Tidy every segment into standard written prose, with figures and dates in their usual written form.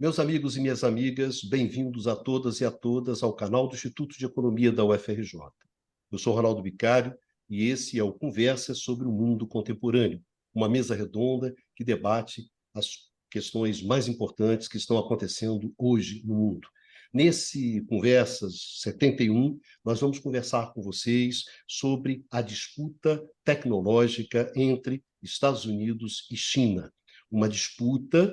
Meus amigos e minhas amigas, bem-vindos a todas e a todas ao canal do Instituto de Economia da UFRJ. Eu sou Ronaldo Bicário e esse é o Conversas sobre o Mundo Contemporâneo, uma mesa redonda que debate as questões mais importantes que estão acontecendo hoje no mundo. Nesse Conversas 71, nós vamos conversar com vocês sobre a disputa tecnológica entre Estados Unidos e China, uma disputa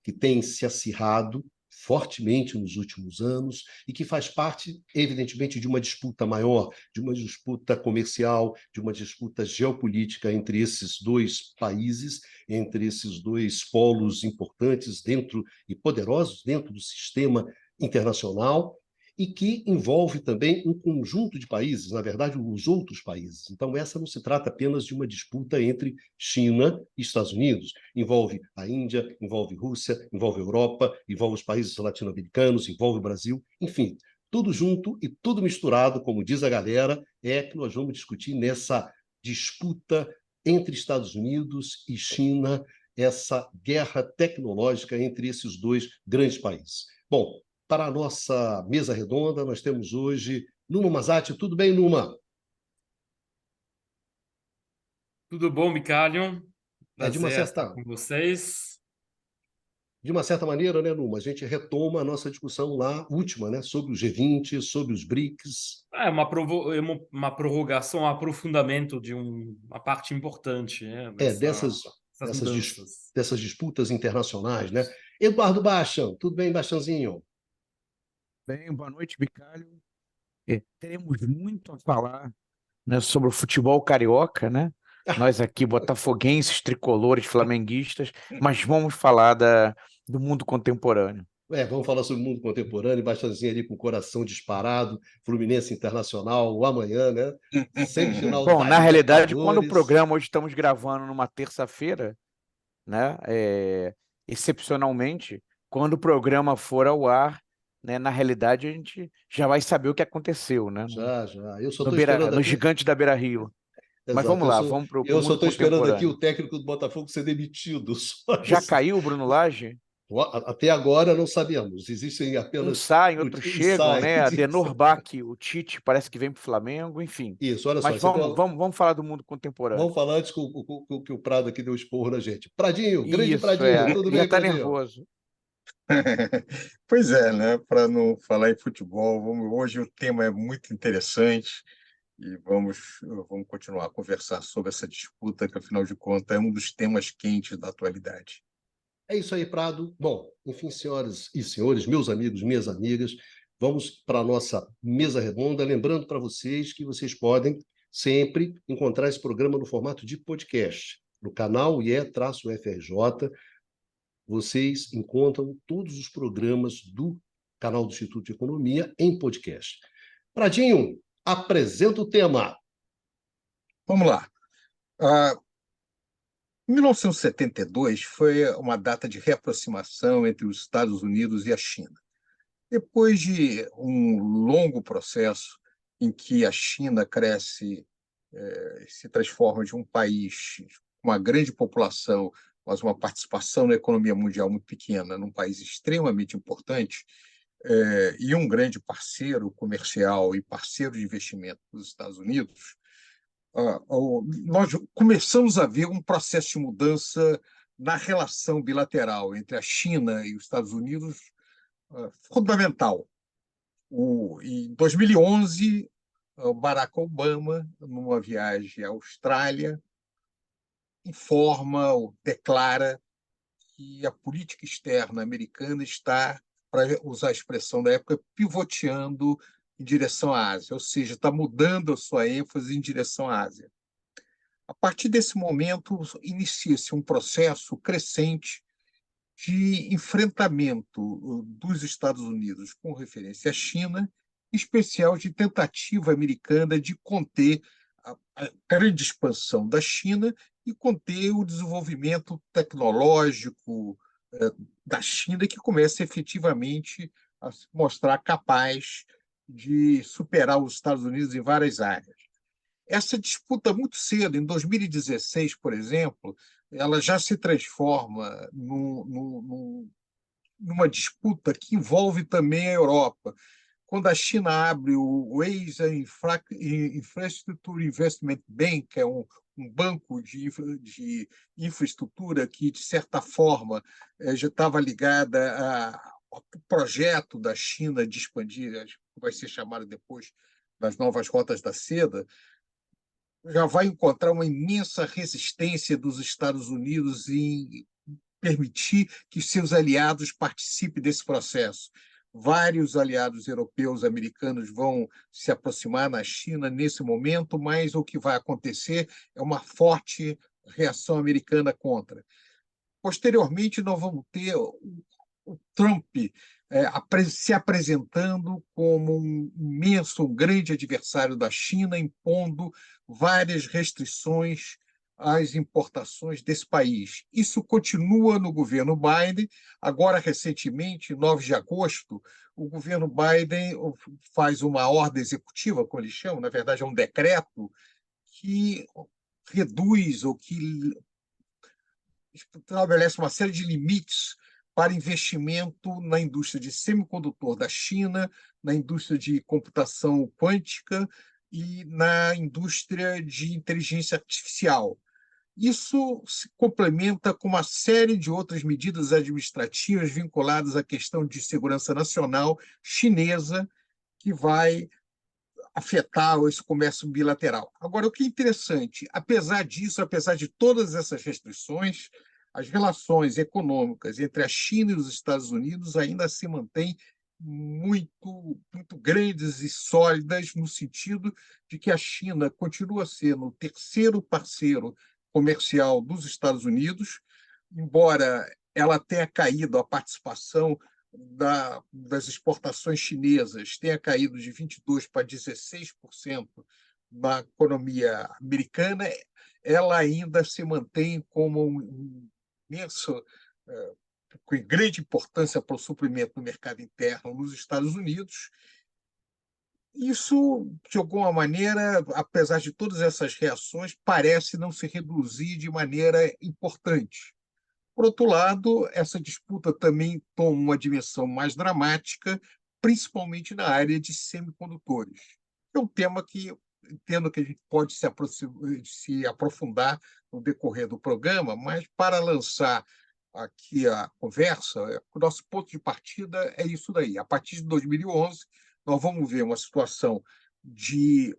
que tem se acirrado fortemente nos últimos anos e que faz parte, evidentemente, de uma disputa maior, de uma disputa comercial, de uma disputa geopolítica entre esses dois países, entre esses dois polos importantes dentro e poderosos dentro do sistema internacional, e que envolve também um conjunto de países, na verdade, os outros países. Então, essa não se trata apenas de uma disputa entre China e Estados Unidos. Envolve a Índia, envolve Rússia, envolve Europa, envolve os países latino-americanos, envolve o Brasil, enfim, tudo junto e tudo misturado, como diz a galera, é que nós vamos discutir nessa disputa entre Estados Unidos e China, essa guerra tecnológica entre esses dois grandes países. Bom, para a nossa mesa redonda, nós temos hoje Numa Mazati. Tudo bem, Numa? Tudo bom, Micalion? É, Prazer estar com vocês. de uma certa maneira, né, Numa, a gente retoma a nossa discussão lá, última, né, sobre o G20, sobre os BRICS. É uma prorrogação, um aprofundamento de uma parte importante, né, É, dessas mudanças. dessas disputas internacionais, né? Eduardo Bachan, tudo bem, Bachanzinho? Bem, boa noite, Bicalho. Teremos muito a falar, né, sobre o futebol carioca, né? Nós aqui, botafoguenses, tricolores, flamenguistas, mas vamos falar do mundo contemporâneo. Vamos falar sobre o mundo contemporâneo, Bachanzinho ali com o coração disparado, Fluminense Internacional, o amanhã, né? Semifinal Bom, da na realidade, quando o Libertadores. programa, hoje estamos gravando numa terça-feira, né? Excepcionalmente, quando o programa for ao ar, né, na realidade, a gente já vai saber o que aconteceu, né? Já, já. Eu só estou esperando No aqui. Gigante da Beira-Rio. Mas Exato. vamos lá, vamos para o Eu só mundo estou esperando aqui contemporâneo. o técnico do Botafogo ser demitido. Só Já isso. caiu o Bruno Lage? Até agora não sabemos. Existem Uns apenas saem, outros chegam, insights. né? Adenor Bach, o Tite parece que vem para o Flamengo, enfim. Isso, olha só. Mas vamos falar do mundo contemporâneo. Vamos falar antes que o Prado aqui deu esporro na gente. Pradinho, grande Isso, Pradinho. Tudo já bem, está Pradinho? nervoso. Pois é, né? Para não falar em futebol, hoje o tema é muito interessante e vamos continuar a conversar sobre essa disputa, que, afinal de contas, é um dos temas quentes da atualidade. É isso aí, Prado. Bom, enfim, senhoras e senhores, meus amigos, minhas amigas, vamos para a nossa mesa redonda. Lembrando para vocês que vocês podem sempre encontrar esse programa no formato de podcast. No canal IE-FRJ, vocês encontram todos os programas do canal do Instituto de Economia em podcast. Pradinho, apresenta o tema. Vamos lá. 1972 foi uma data de reaproximação entre os Estados Unidos e a China. Depois de um longo processo em que a China cresce, se transforma de um país com uma grande população, mas uma participação na economia mundial muito pequena, num país extremamente importante, e um grande parceiro comercial e parceiro de investimento dos Estados Unidos, nós começamos a ver um processo de mudança na relação bilateral entre a China e os Estados Unidos, fundamental. Em 2011, o Barack Obama, numa viagem à Austrália, informa ou declara que a política externa americana está, para usar a expressão da época, pivoteando em direção à Ásia, ou seja, está mudando a sua ênfase em direção à Ásia. A partir desse momento, inicia-se um processo crescente de enfrentamento dos Estados Unidos com referência à China, em especial de tentativa americana de conter a grande expansão da China e conter o desenvolvimento tecnológico da China, que começa efetivamente a se mostrar capaz de superar os Estados Unidos em várias áreas. Essa disputa, muito cedo, em 2016, por exemplo, ela já se transforma numa disputa que envolve também a Europa. Quando a China abre o Asia Infrastructure Investment Bank, que é um banco de infraestrutura que, de certa forma, já estava ligada ao projeto da China de expandir, acho que vai ser chamado depois das novas rotas da seda, já vai encontrar uma imensa resistência dos Estados Unidos em permitir que seus aliados participem desse processo. Vários aliados europeus, americanos vão se aproximar na China nesse momento, mas o que vai acontecer é uma forte reação americana contra. Posteriormente, nós vamos ter o Trump se apresentando como um imenso, um grande adversário da China, impondo várias restrições às importações desse país. Isso continua no governo Biden. Agora, recentemente, 9 de agosto, o governo Biden faz uma ordem executiva, como eles chamam, na verdade é um decreto, que reduz ou que estabelece uma série de limites para investimento na indústria de semicondutor da China, na indústria de computação quântica e na indústria de inteligência artificial. Isso se complementa com uma série de outras medidas administrativas vinculadas à questão de segurança nacional chinesa, que vai afetar esse comércio bilateral. Agora, o que é interessante, apesar disso, apesar de todas essas restrições, as relações econômicas entre a China e os Estados Unidos ainda se mantêm muito grandes e sólidas, no sentido de que a China continua sendo o terceiro parceiro comercial dos Estados Unidos, embora ela tenha caído a participação das exportações chinesas, tenha caído de 22% para 16% na economia americana, ela ainda se mantém como um imenso, com grande importância para o suprimento do mercado interno nos Estados Unidos. Isso, de alguma maneira, apesar de todas essas reações, parece não se reduzir de maneira importante. Por outro lado, essa disputa também toma uma dimensão mais dramática, principalmente na área de semicondutores. É um tema que entendo que a gente pode se aprofundar no decorrer do programa, mas para lançar aqui a conversa, o nosso ponto de partida é isso daí. A partir de 2011, nós vamos ver uma situação de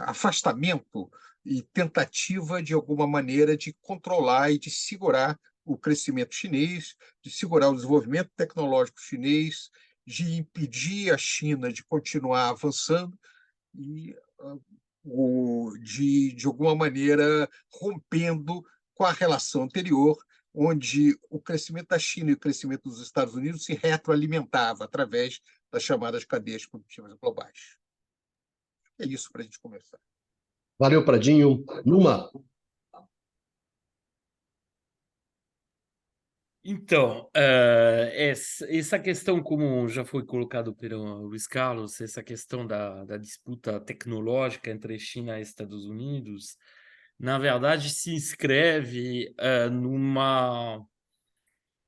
afastamento e tentativa, de alguma maneira, de controlar e de segurar o crescimento chinês, de segurar o desenvolvimento tecnológico chinês, de impedir a China de continuar avançando e de alguma maneira, rompendo com a relação anterior, onde o crescimento da China e o crescimento dos Estados Unidos se retroalimentava através das chamadas cadeias produtivas globais. É isso para a gente começar. Valeu, Pradinho. Numa. Então, essa questão, como já foi colocado pelo Luiz Carlos, essa questão da disputa tecnológica entre China e Estados Unidos, na verdade, se inscreve numa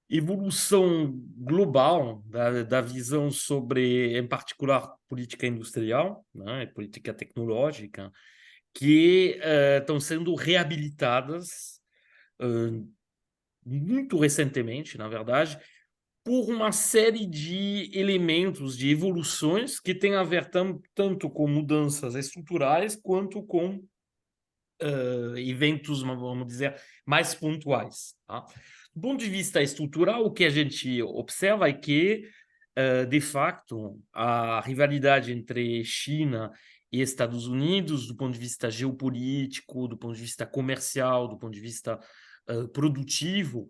evolução global da visão sobre, em particular, política industrial, né, política tecnológica, que estão sendo reabilitadas muito recentemente, na verdade, por uma série de elementos, de evoluções que têm a ver tanto com mudanças estruturais quanto com eventos, vamos dizer, mais pontuais. Tá? Do ponto de vista estrutural, o que a gente observa é que, de facto, a rivalidade entre China e Estados Unidos, do ponto de vista geopolítico, do ponto de vista comercial, do ponto de vista produtivo,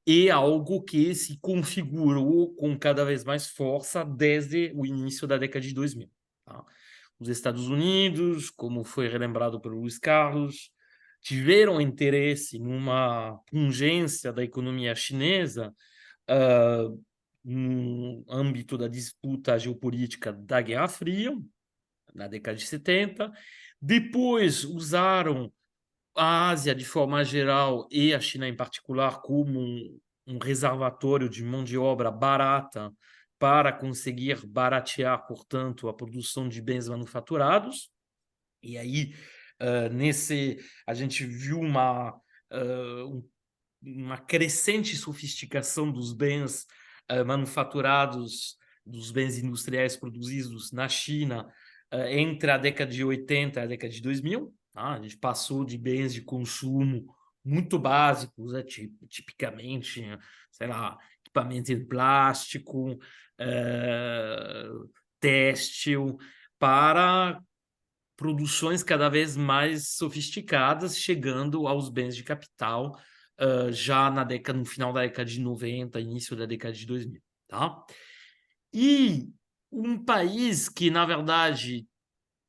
é algo que se configurou com cada vez mais força desde o início da década de 2000. Tá? Os Estados Unidos, como foi relembrado pelo Luiz Carlos, tiveram interesse numa pungência da economia chinesa no âmbito da disputa geopolítica da Guerra Fria, na década de 70. Depois usaram a Ásia de forma geral e a China em particular como um reservatório de mão de obra barata para conseguir baratear, portanto, a produção de bens manufaturados. E aí, a gente viu uma crescente sofisticação dos bens manufaturados, dos bens industriais produzidos na China entre a década de 80 e a década de 2000. Tá? A gente passou de bens de consumo muito básicos, tipicamente, sei lá, equipamento em plástico, têxtil, para produções cada vez mais sofisticadas, chegando aos bens de capital já no final da década de 90, início da década de 2000. Tá? E um país que, na verdade,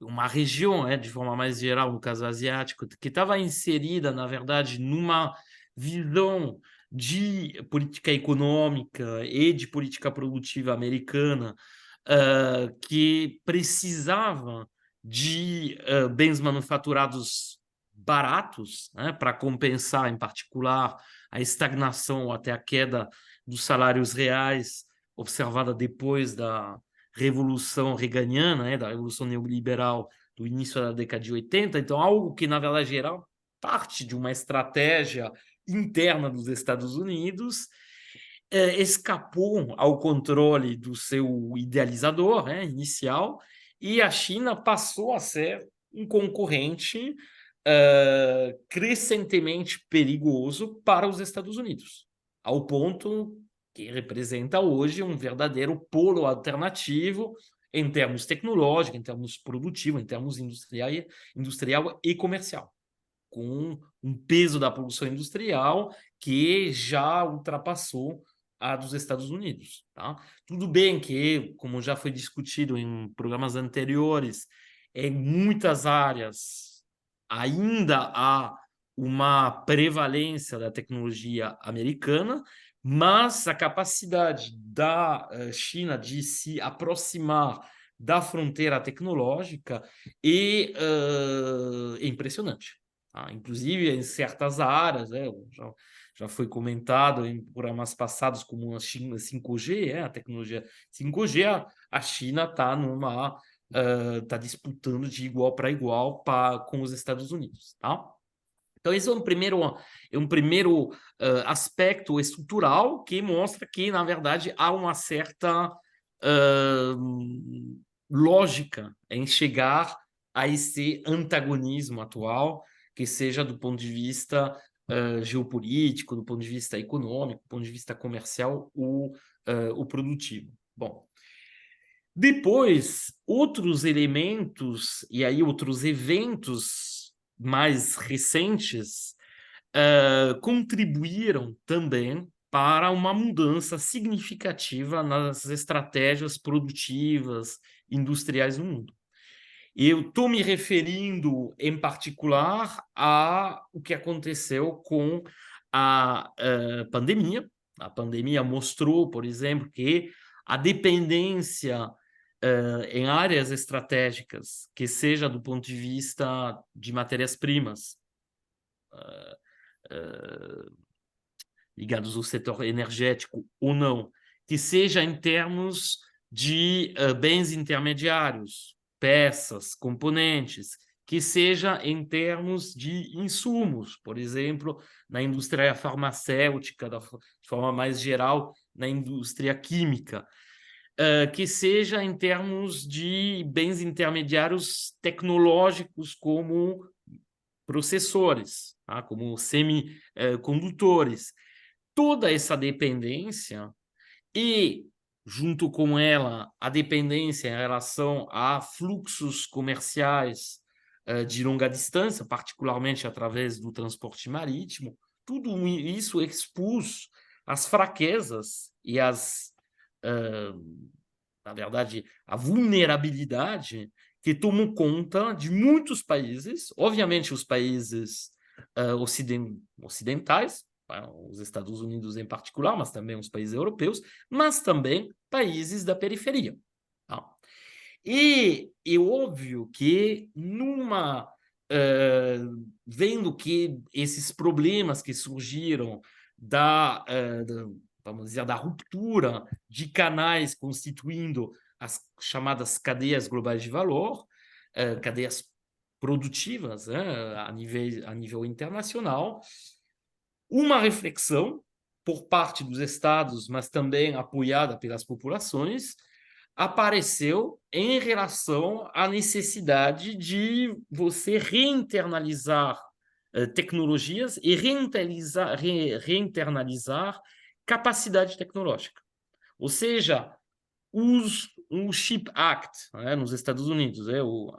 uma região, de forma mais geral, no caso asiático, que estava inserida, na verdade, numa visão de política econômica e de política produtiva americana, que precisava de bens manufaturados baratos, né, para compensar, em particular, a estagnação ou até a queda dos salários reais observada depois da Revolução Reaganiana, da Revolução Neoliberal do início da década de 80. Então, algo que, na verdade, era parte de uma estratégia interna dos Estados Unidos, escapou ao controle do seu idealizador inicial, e a China passou a ser um concorrente crescentemente perigoso para os Estados Unidos, ao ponto que representa hoje um verdadeiro polo alternativo em termos tecnológicos, em termos produtivos, em termos industrial e comercial, com um peso da produção industrial que já ultrapassou a dos Estados Unidos. Tá? Tudo bem que, como já foi discutido em programas anteriores, em muitas áreas ainda há uma prevalência da tecnologia americana, mas a capacidade da China de se aproximar da fronteira tecnológica é impressionante. Tá? Inclusive, em certas áreas, já foi comentado em programas passados como a China 5G, a tecnologia 5G, a China está disputando de igual para igual com os Estados Unidos. Tá? Então, esse é um primeiro aspecto estrutural que mostra que, na verdade, há uma certa lógica em chegar a esse antagonismo atual, que seja do ponto de vista geopolítico, do ponto de vista econômico, do ponto de vista comercial, o produtivo. Bom, depois, outros elementos, e aí outros eventos mais recentes, contribuíram também para uma mudança significativa nas estratégias produtivas industriais no mundo. Eu estou me referindo, em particular, a o que aconteceu com a pandemia. A pandemia mostrou, por exemplo, que a dependência em áreas estratégicas, que seja do ponto de vista de matérias-primas, ligados ao setor energético ou não, que seja em termos de bens intermediários, peças, componentes, que seja em termos de insumos, por exemplo, na indústria farmacêutica, de forma mais geral, na indústria química, que seja em termos de bens intermediários tecnológicos como processores, tá? Como semicondutores. Toda essa dependência e, junto com ela, a dependência em relação a fluxos comerciais de longa distância, particularmente através do transporte marítimo, tudo isso expôs as fraquezas e na verdade, a vulnerabilidade que tomou conta de muitos países, obviamente os países ocidentais, os Estados Unidos em particular, mas também os países europeus, mas também países da periferia. Tá? E é óbvio que vendo que esses problemas que surgiram vamos dizer, da ruptura de canais constituindo as chamadas cadeias globais de valor, cadeias produtivas, a nível internacional, uma reflexão por parte dos estados, mas também apoiada pelas populações, apareceu em relação à necessidade de você reinternalizar tecnologias e reinternalizar capacidade tecnológica. Ou seja, o CHIPS Act, né, nos Estados Unidos, o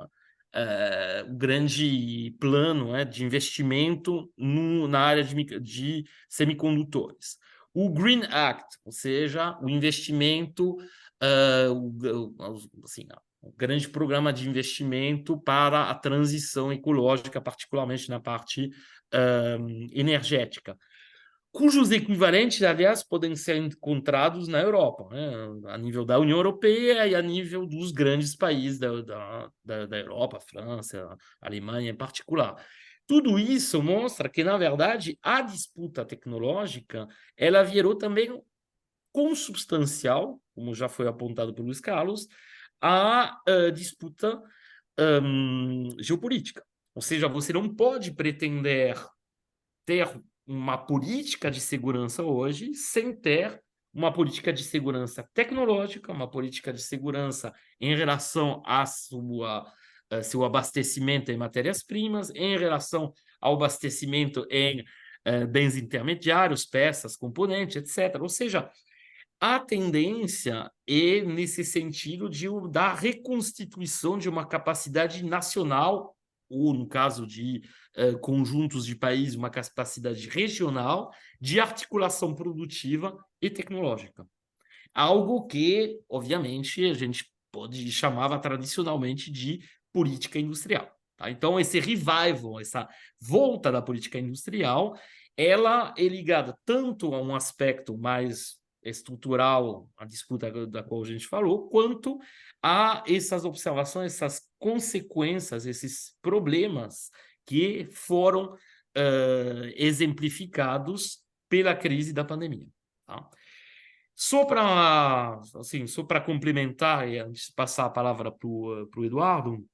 grande plano, de investimento na área de semicondutores. O Green Act, ou seja, o investimento, assim, o grande programa de investimento para a transição ecológica, particularmente na parte energética, cujos equivalentes, aliás, podem ser encontrados na Europa, né? A nível da União Europeia e a nível dos grandes países da Europa, França, Alemanha em particular. Tudo isso mostra que, na verdade, a disputa tecnológica ela virou também consubstancial, como já foi apontado pelo Luiz Carlos, à disputa geopolítica. Ou seja, você não pode pretender ter uma política de segurança hoje sem ter uma política de segurança tecnológica, uma política de segurança em relação a seu abastecimento em matérias-primas, em relação ao abastecimento em bens intermediários, peças, componentes, etc. Ou seja, a tendência é nesse sentido da reconstituição de uma capacidade nacional, ou no caso de conjuntos de países, uma capacidade regional de articulação produtiva e tecnológica. Algo que, obviamente, a gente chamava tradicionalmente de política industrial. Tá? Então, esse revival, essa volta da política industrial, ela é ligada tanto a um aspecto mais estrutural, a disputa da qual a gente falou, quanto a essas observações, essas consequências, esses problemas que foram exemplificados pela crise da pandemia. Tá? Só para complementar e antes de passar a palavra para o Eduardo,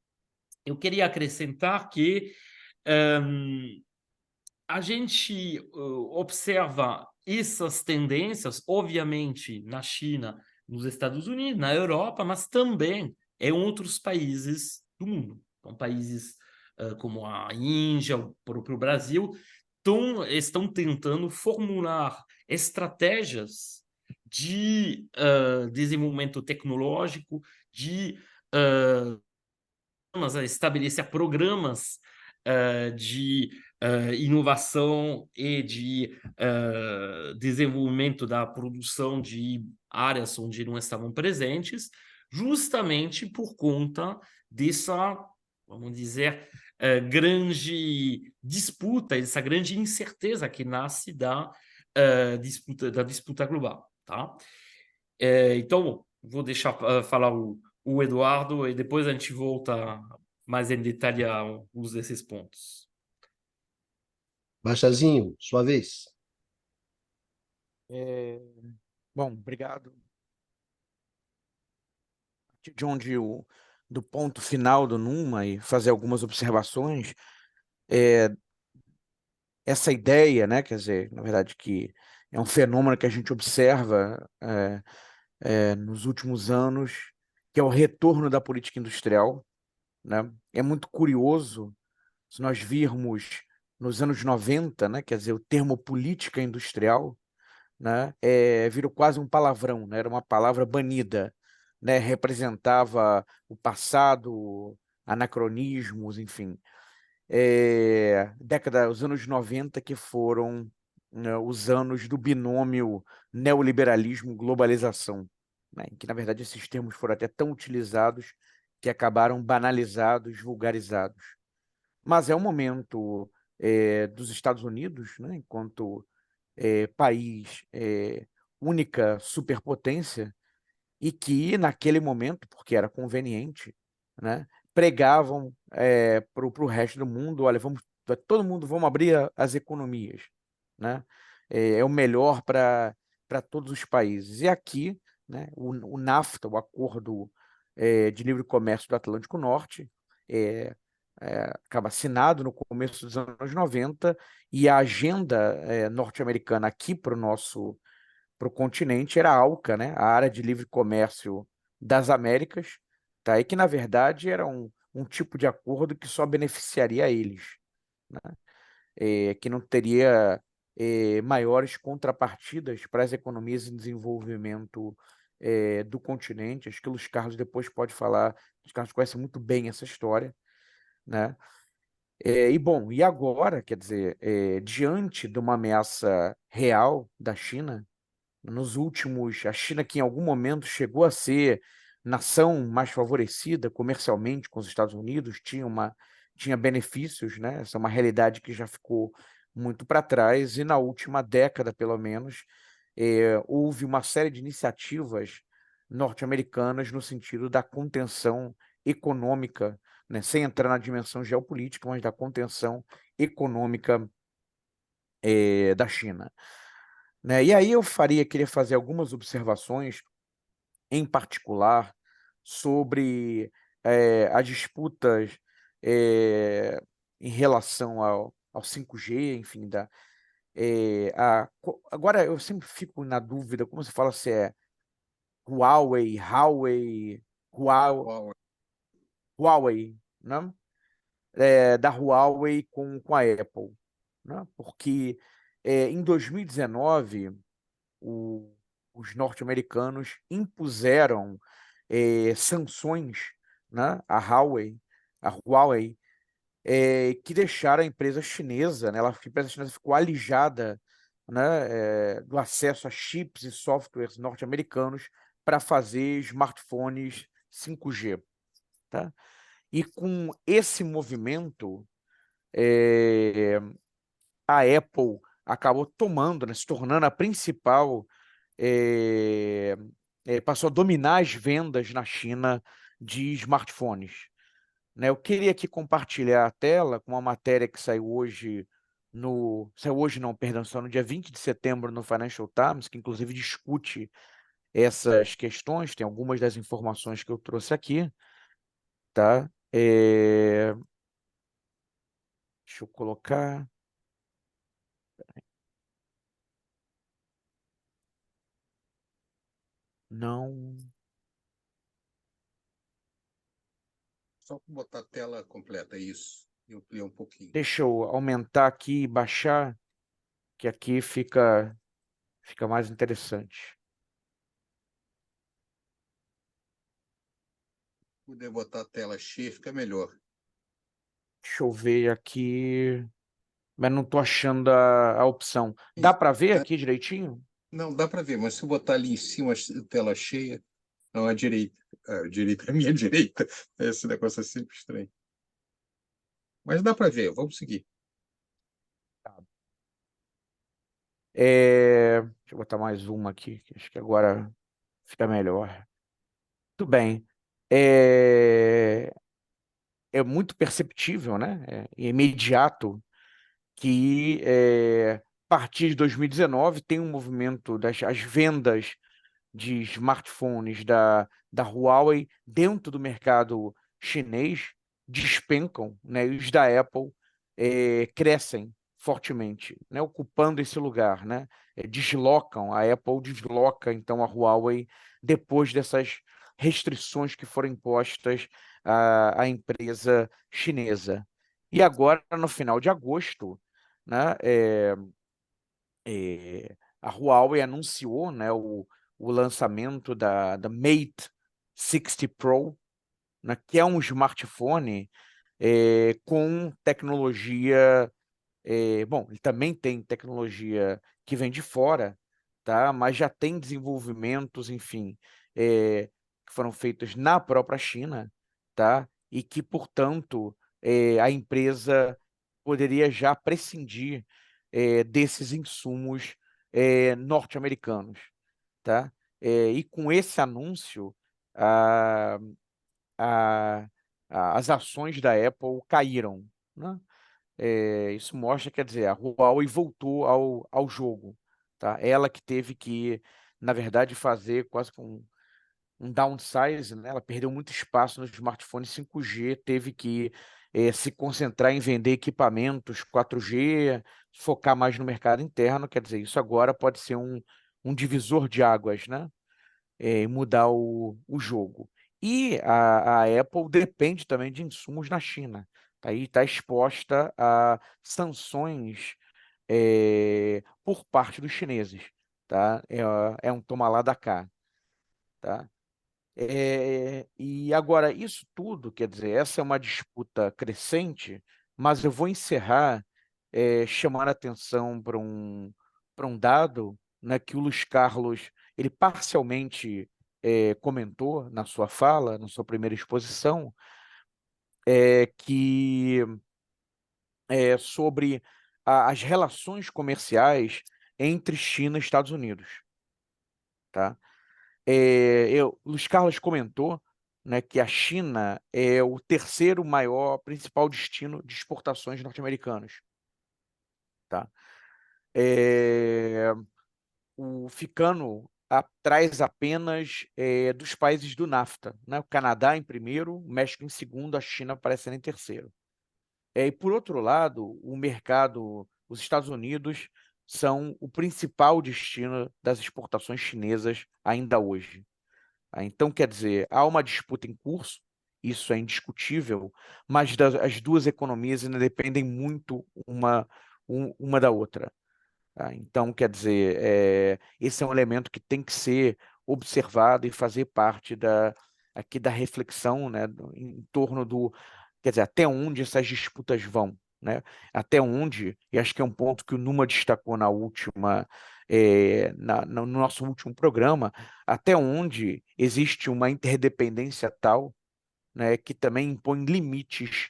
eu queria acrescentar que a gente observa essas tendências, obviamente, na China, nos Estados Unidos, na Europa, mas também em outros países do mundo. Então, países como a Índia, o próprio Brasil, estão tentando formular estratégias de desenvolvimento tecnológico, de estabelecer programas de inovação e de desenvolvimento da produção de áreas onde não estavam presentes, justamente por conta dessa, vamos dizer, grande disputa, essa grande incerteza que nasce da disputa global. Tá? Então, vou deixar falar o Eduardo e depois a gente volta mais em detalhe a alguns desses pontos. Bastazinho, sua vez. Bom, obrigado. A partir de onde do ponto final do Numa e fazer algumas observações, essa ideia, né, quer dizer, na verdade, que é um fenômeno que a gente observa nos últimos anos, que é o retorno da política industrial, né? É muito curioso se nós virmos nos anos 90, né, quer dizer, o termo política industrial, né, virou quase um palavrão, né, era uma palavra banida, né, representava o passado, anacronismos, enfim. Os anos 90 que foram, né, os anos do binômio neoliberalismo-globalização, né, em que, na verdade, esses termos foram até tão utilizados que acabaram banalizados, vulgarizados. Mas é um momento dos Estados Unidos, né, enquanto país, única superpotência, e que, naquele momento, porque era conveniente, né, pregavam para o resto do mundo, olha, todo mundo vamos abrir as economias, né? é o melhor para todos os países. E aqui, né, o NAFTA, o Acordo de Livre Comércio do Atlântico Norte, acaba assinado no começo dos anos 90, e a agenda norte-americana aqui para o continente era a ALCA, né, a Área de Livre Comércio das Américas, tá? E que, na verdade, era um tipo de acordo que só beneficiaria eles, né? Que não teria maiores contrapartidas para as economias em desenvolvimento do continente. Acho que o Luiz Carlos depois pode falar, o Luiz Carlos conhece muito bem essa história, né? Bom, e agora, quer dizer, diante de uma ameaça real da China, a China, que em algum momento chegou a ser nação mais favorecida comercialmente com os Estados Unidos, tinha benefícios, né? Essa é uma realidade que já ficou muito para trás, e na última década, pelo menos, houve uma série de iniciativas norte-americanas no sentido da contenção econômica, né? Sem entrar na dimensão geopolítica, mas da contenção econômica da China, né? E aí eu queria fazer algumas observações, em particular, sobre as disputas eh, em relação ao 5G, enfim, agora eu sempre fico na dúvida, como se fala, se é Huawei, Uau, Huawei, né? Da Huawei com a Apple, né? Porque em 2019 os norte-americanos impuseram sanções, né, a Huawei, que deixaram a empresa chinesa, né, a empresa chinesa ficou alijada, né, do acesso a chips e softwares norte-americanos para fazer smartphones 5G. Tá? E com esse movimento, a Apple acabou tomando, né, se tornando a principal, passou a dominar as vendas na China de smartphones, né? Eu queria aqui compartilhar a tela com uma matéria que saiu hoje não, perdão, saiu no dia 20 de setembro no Financial Times, que inclusive discute essas questões, tem algumas das informações que eu trouxe aqui, tá? Deixa eu colocar. Não. só botar a tela completa, isso, e ampliar um pouquinho. Deixa eu aumentar aqui e baixar, que aqui fica mais interessante. Se puder botar a tela cheia, fica melhor. Deixa eu ver aqui, mas não estou achando a opção. Dá para ver aqui direitinho? Não, dá para ver, mas se eu botar ali em cima a tela cheia, não, a direita. A direita é a minha direita. Esse negócio é sempre estranho. Mas dá para ver, vamos seguir. Deixa eu botar mais uma aqui, que acho que agora fica melhor. Tudo bem. É muito perceptível, né? É imediato que, a partir de 2019, tem um movimento as vendas de smartphones da Huawei dentro do mercado chinês despencam, né? E os da Apple crescem fortemente, né? Ocupando esse lugar, né? A Apple desloca então a Huawei depois dessas restrições que foram impostas à empresa chinesa. E agora, no final de agosto, né, a Huawei anunciou, né, o lançamento da Mate 60 Pro, né, que é um smartphone com tecnologia. Bom, ele também tem tecnologia que vem de fora, tá? Mas já tem desenvolvimentos, enfim, que foram feitos na própria China, tá? E que, portanto, a empresa poderia já prescindir desses insumos norte-americanos, tá? E com esse anúncio, a- as ações da Apple caíram, né? Isso mostra, quer dizer, a Huawei voltou ao jogo, tá? Ela que teve que, na verdade, fazer quase que um downsize, né? Ela perdeu muito espaço no smartphone 5G, teve que se concentrar em vender equipamentos 4G, focar mais no mercado interno, quer dizer, isso agora pode ser um divisor de águas, né? E mudar o jogo. E a Apple depende também de insumos na China, tá? E está exposta a sanções por parte dos chineses, tá? É um toma lá da cá, tá? E agora, isso tudo, quer dizer, essa é uma disputa crescente, mas eu vou encerrar chamando a atenção para um dado, né, que o Luiz Carlos ele parcialmente comentou na sua fala, na sua primeira exposição, que é sobre as relações comerciais entre China e Estados Unidos, tá? Luiz Carlos comentou, né, que a China é o terceiro maior, principal destino de exportações norte-americanos, tá? Ficando atrás apenas dos países do NAFTA, né? O Canadá em primeiro, o México em segundo, a China aparecendo em terceiro. E por outro lado, os Estados Unidos são o principal destino das exportações chinesas ainda hoje. Então, quer dizer, há uma disputa em curso, isso é indiscutível, mas as duas economias ainda dependem muito uma da outra. Tá? Então, quer dizer, esse é um elemento que tem que ser observado e fazer parte aqui da reflexão, né, em torno quer dizer, até onde essas disputas vão, né? Até onde, e acho que é um ponto que o Numa destacou no nosso último programa, até onde existe uma interdependência tal, né, que também impõe limites,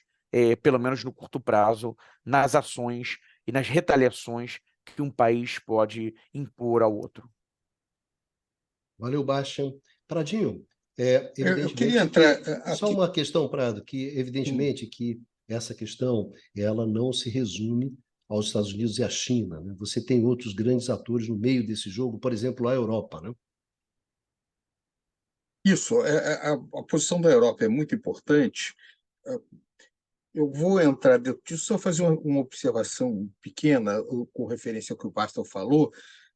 pelo menos no curto prazo, nas ações e nas retaliações que um país pode impor ao outro. Valeu, Bastian. Pradinho, Eu queria evidentemente entrar que, só aqui. uma questão, Prado, que Sim. evidentemente que essa questão ela não se resume aos Estados Unidos e à China, né? Você tem outros grandes atores no meio desse jogo, por exemplo, a Europa, né? Isso, a posição da Europa é muito importante. Eu vou entrar dentro disso, só fazer uma observação pequena com referência ao que o Bastos falou.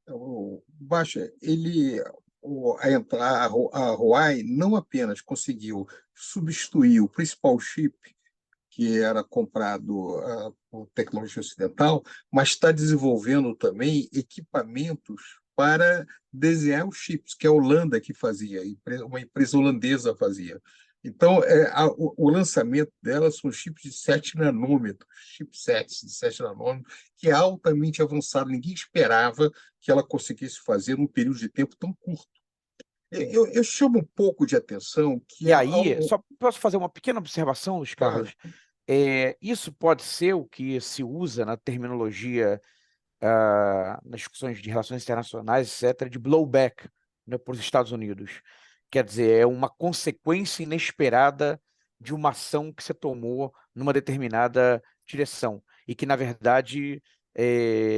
O Baixa, a Huawei não apenas conseguiu substituir o principal chip que era comprado por tecnologia ocidental, mas está desenvolvendo também equipamentos para desenhar os chips, que a Holanda que fazia, uma empresa holandesa fazia. Então, o lançamento dela são chips de 7 nanômetros, chipsets de 7 nanômetros, que é altamente avançado. Ninguém esperava que ela conseguisse fazer num período de tempo tão curto. Eu chamo um pouco de atenção que E aí, só posso fazer uma pequena observação, Luiz Carlos? Isso pode ser o que se usa na terminologia, nas discussões de relações internacionais, etc., de blowback, né, para os Estados Unidos. Quer dizer, é uma consequência inesperada de uma ação que você tomou numa determinada direção e que, na verdade,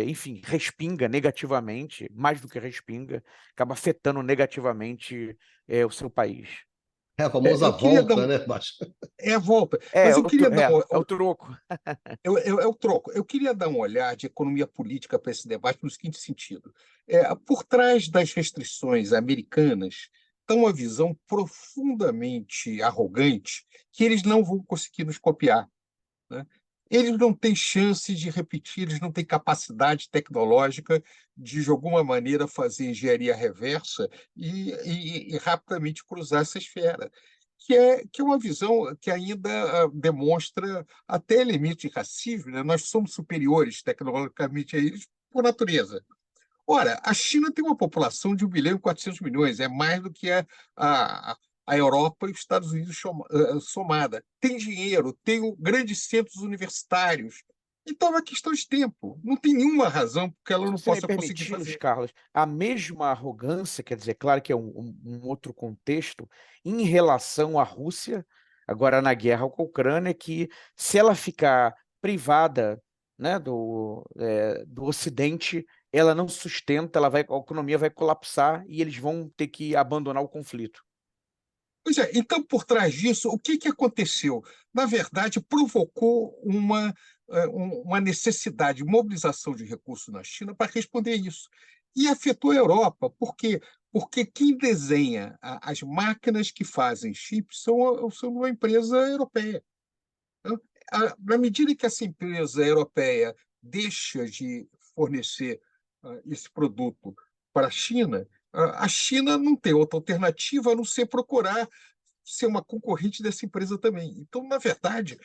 enfim, respinga negativamente, mais do que respinga, acaba afetando negativamente o seu país. É a famosa eu queria dar volta, né, Bastian? a volta, mas eu queria dar É o troco. é o troco. Eu queria dar um olhar de economia política para esse debate no seguinte sentido: por trás das restrições americanas está uma visão profundamente arrogante que eles não vão conseguir nos copiar, né? Eles não têm chance de repetir, eles não têm capacidade tecnológica de alguma maneira, fazer engenharia reversa e rapidamente cruzar essa esfera, que é uma visão que ainda demonstra até limite de racismo, né? Nós somos superiores tecnologicamente a eles por natureza. Ora, a China tem uma população de 1,4 bilhão, é mais do que a, a Europa e os Estados Unidos somada. Tem dinheiro, tem grandes centros universitários. Então é uma questão de tempo. Não tem nenhuma razão porque ela Se não você me possa conseguir permitir, Luiz fazer. Carlos, a mesma arrogância, quer dizer, claro que é um outro contexto, em relação à Rússia, agora na guerra com a Ucrânia, que se ela ficar privada, né, do Ocidente, ela não sustenta, a economia vai colapsar e eles vão ter que abandonar o conflito. Pois é, então, por trás disso, o que aconteceu? Na verdade, provocou uma necessidade de mobilização de recursos na China para responder a isso. E afetou a Europa. Por quê? Porque quem desenha as máquinas que fazem chips são uma empresa europeia. Então, na medida que essa empresa europeia deixa de fornecer esse produto para a China, a China não tem outra alternativa a não ser procurar ser uma concorrente dessa empresa também. Então, na verdade,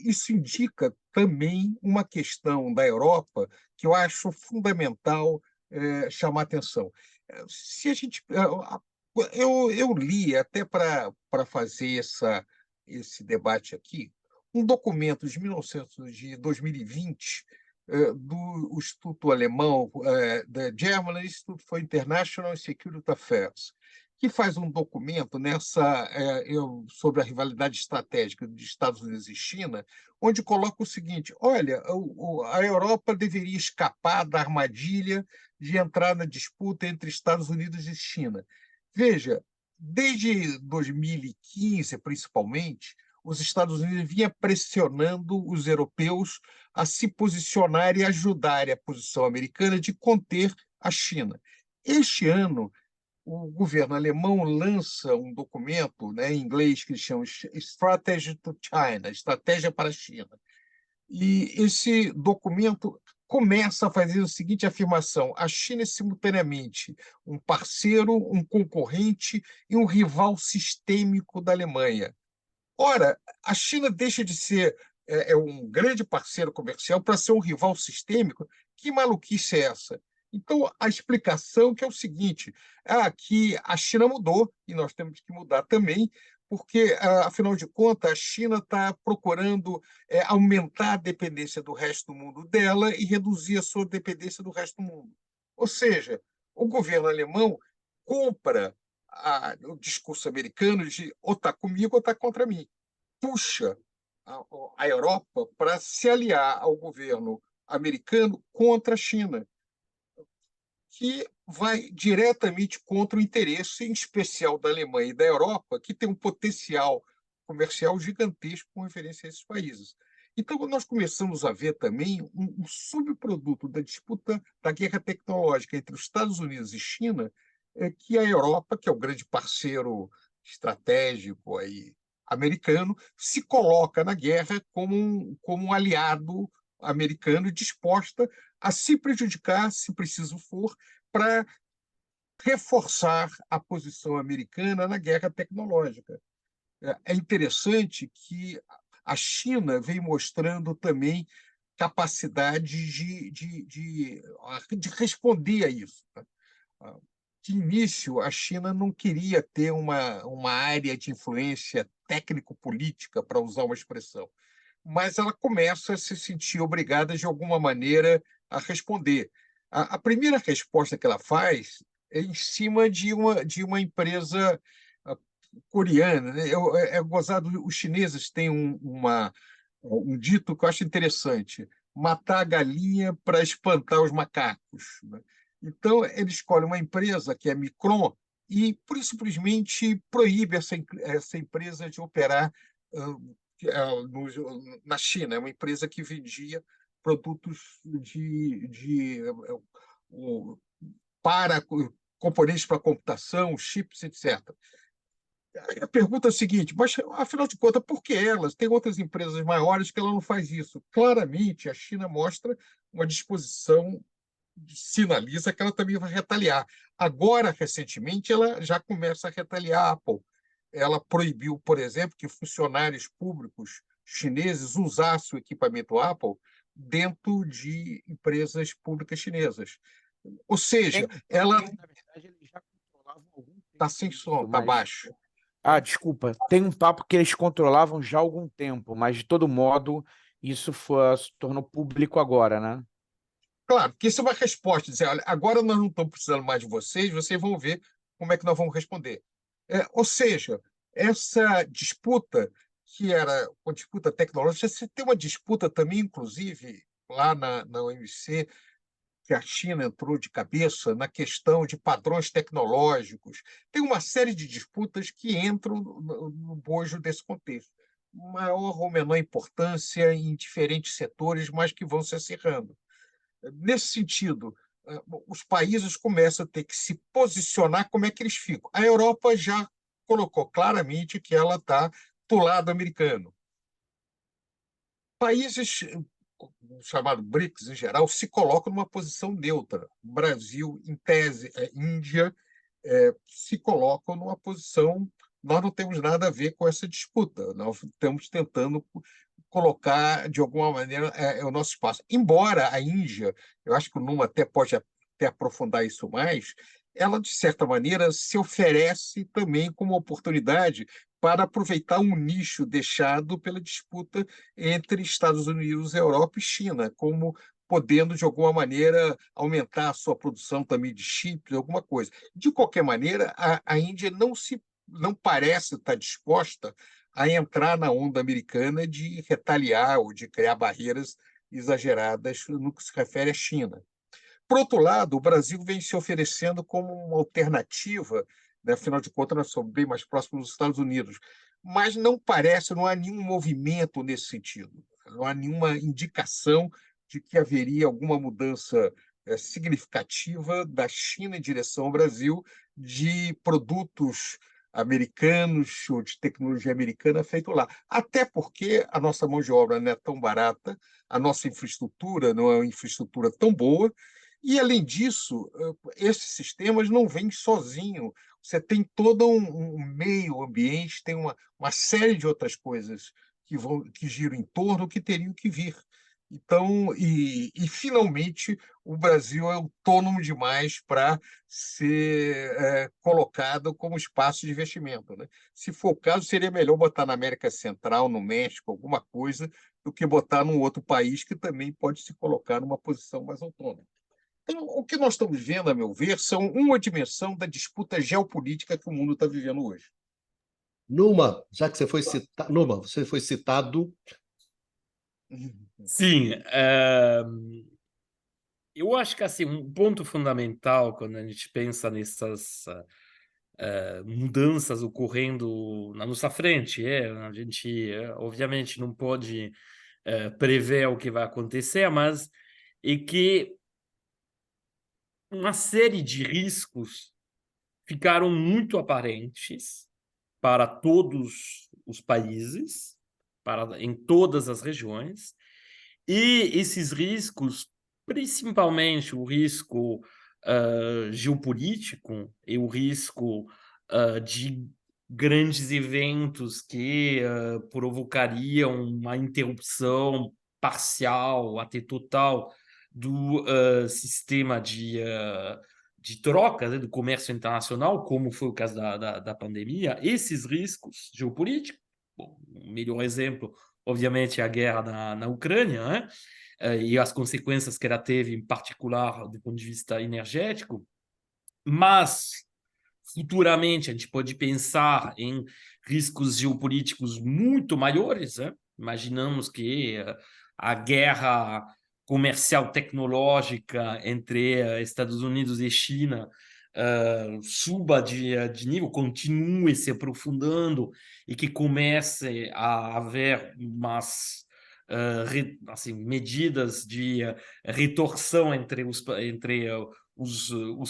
isso indica também uma questão da Europa que eu acho fundamental chamar atenção. Se a gente, eu li, até para fazer esse debate aqui, um documento de 2020 do Instituto Alemão, da German Institute for International Security Affairs, que faz um documento sobre a rivalidade estratégica de Estados Unidos e China, onde coloca o seguinte: olha, a Europa deveria escapar da armadilha de entrar na disputa entre Estados Unidos e China. Veja, desde 2015, principalmente, os Estados Unidos vinha pressionando os europeus a se posicionarem e ajudarem a posição americana de conter a China. Este ano, o governo alemão lança um documento, né, em inglês que eles chamam Strategy to China, Estratégia para a China. E esse documento começa a fazer a seguinte afirmação: a China é simultaneamente um parceiro, um concorrente e um rival sistêmico da Alemanha. Ora, a China deixa de ser um grande parceiro comercial para ser um rival sistêmico? Que maluquice é essa? Então, a explicação que é o seguinte: que a China mudou e nós temos que mudar também, porque, afinal de contas, a China está procurando aumentar a dependência do resto do mundo dela e reduzir a sua dependência do resto do mundo. Ou seja, o governo alemão compra o discurso americano de ou está comigo ou está contra mim. Puxa a Europa para se aliar ao governo americano contra a China, que vai diretamente contra o interesse, em especial da Alemanha e da Europa, que tem um potencial comercial gigantesco com referência a esses países. Então, nós começamos a ver também um subproduto da disputa da guerra tecnológica entre os Estados Unidos e China, que a Europa, que é o grande parceiro estratégico aí, americano, se coloca na guerra como um aliado americano disposta a se prejudicar, se preciso for, para reforçar a posição americana na guerra tecnológica. É interessante que a China vem mostrando também capacidade de responder a isso. De início, a China não queria ter uma área de influência técnico-política, para usar uma expressão, mas ela começa a se sentir obrigada, de alguma maneira, a responder. A primeira resposta que ela faz é em cima de uma empresa coreana, né? É gozado, os chineses têm um dito que eu acho interessante: matar a galinha para espantar os macacos, né? Então, ele escolhe uma empresa, que é a Micron, e simplesmente proíbe essa empresa de operar na China. É uma empresa que vendia produtos para componentes para computação, chips, etc. A pergunta é a seguinte: mas, afinal de contas, por que elas? Tem outras empresas maiores que ela não faz isso. Claramente, a China mostra uma disposição, sinaliza que ela também vai retaliar. Agora, recentemente, ela já começa a retaliar a Apple. Ela proibiu, por exemplo, que funcionários públicos chineses usassem o equipamento Apple dentro de empresas públicas chinesas. Ou seja, ela... Na verdade, eles já controlavam algum tempo. Está sem som, está baixo. Desculpa. Tem um papo que eles controlavam já há algum tempo, mas, de todo modo, isso se tornou público agora, né? Claro, porque isso é uma resposta, dizer: olha, agora nós não estamos precisando mais de vocês vão ver como é que nós vamos responder. Ou seja, essa disputa que era uma disputa tecnológica. Você tem uma disputa também, inclusive, lá na OMC, que a China entrou de cabeça na questão de padrões tecnológicos. Tem uma série de disputas que entram no bojo desse contexto. Maior ou menor importância em diferentes setores, mas que vão se acirrando. Nesse sentido, os países começam a ter que se posicionar como é que eles ficam. A Europa já colocou claramente que ela está do lado americano. Países chamado BRICS em geral se colocam numa posição neutra. Brasil, em tese, Índia, se colocam numa posição. Nós não temos nada a ver com essa disputa. Nós estamos tentando colocar, de alguma maneira, o nosso espaço. Embora a Índia, eu acho que o Numa até pode até aprofundar isso mais, ela, de certa maneira, se oferece também como oportunidade para aproveitar um nicho deixado pela disputa entre Estados Unidos, Europa e China, como podendo, de alguma maneira, aumentar a sua produção também de chips, alguma coisa. De qualquer maneira, a Índia não parece estar disposta a entrar na onda americana de retaliar ou de criar barreiras exageradas no que se refere à China. Por outro lado, o Brasil vem se oferecendo como uma alternativa, né? Afinal de contas, nós somos bem mais próximos dos Estados Unidos, mas não há nenhum movimento nesse sentido, não há nenhuma indicação de que haveria alguma mudança significativa da China em direção ao Brasil de produtos americanos ou de tecnologia americana feito lá. Até porque a nossa mão de obra não é tão barata, a nossa infraestrutura não é uma infraestrutura tão boa, e, além disso, esses sistemas não vêm sozinho. Você tem todo um meio ambiente, tem uma série de outras coisas que giram em torno que teriam que vir. Então, finalmente, o Brasil é autônomo demais para ser colocado como espaço de investimento, né? Se for o caso, seria melhor botar na América Central, no México, alguma coisa, do que botar num outro país que também pode se colocar numa posição mais autônoma. Então, o que nós estamos vendo, a meu ver, são uma dimensão da disputa geopolítica que o mundo está vivendo hoje. Numa, já que você foi citado. Sim, eu acho que assim, um ponto fundamental quando a gente pensa nessas mudanças ocorrendo na nossa frente, a gente obviamente não pode prever o que vai acontecer, mas é que uma série de riscos ficaram muito aparentes para todos os países, em todas as regiões, e esses riscos, principalmente o risco geopolítico e o risco de grandes eventos que provocariam uma interrupção parcial, até total, do sistema de trocas, né, do comércio internacional, como foi o caso da pandemia. Esses riscos geopolíticos, bom, o melhor exemplo, obviamente, é a guerra na Ucrânia, né? E as consequências que ela teve, em particular, do ponto de vista energético, mas futuramente a gente pode pensar em riscos geopolíticos muito maiores, né? Imaginamos que a guerra comercial tecnológica entre Estados Unidos e China suba de nível, continue se aprofundando e que comece a haver umas assim, medidas de retorção entre os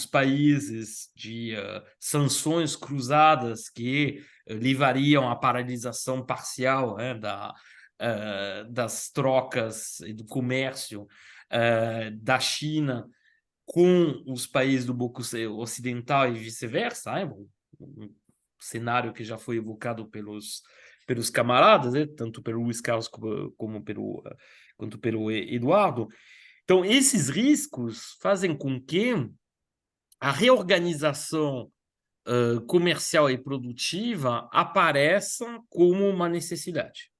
países, de sanções cruzadas que levariam à paralisação parcial, né, das trocas e do comércio da China com os países do bloco ocidental e vice-versa, né? Um cenário que já foi evocado pelos camaradas, né? Tanto pelo Luiz Carlos quanto pelo Eduardo. Então, esses riscos fazem com que a reorganização comercial e produtiva apareça como uma necessidade.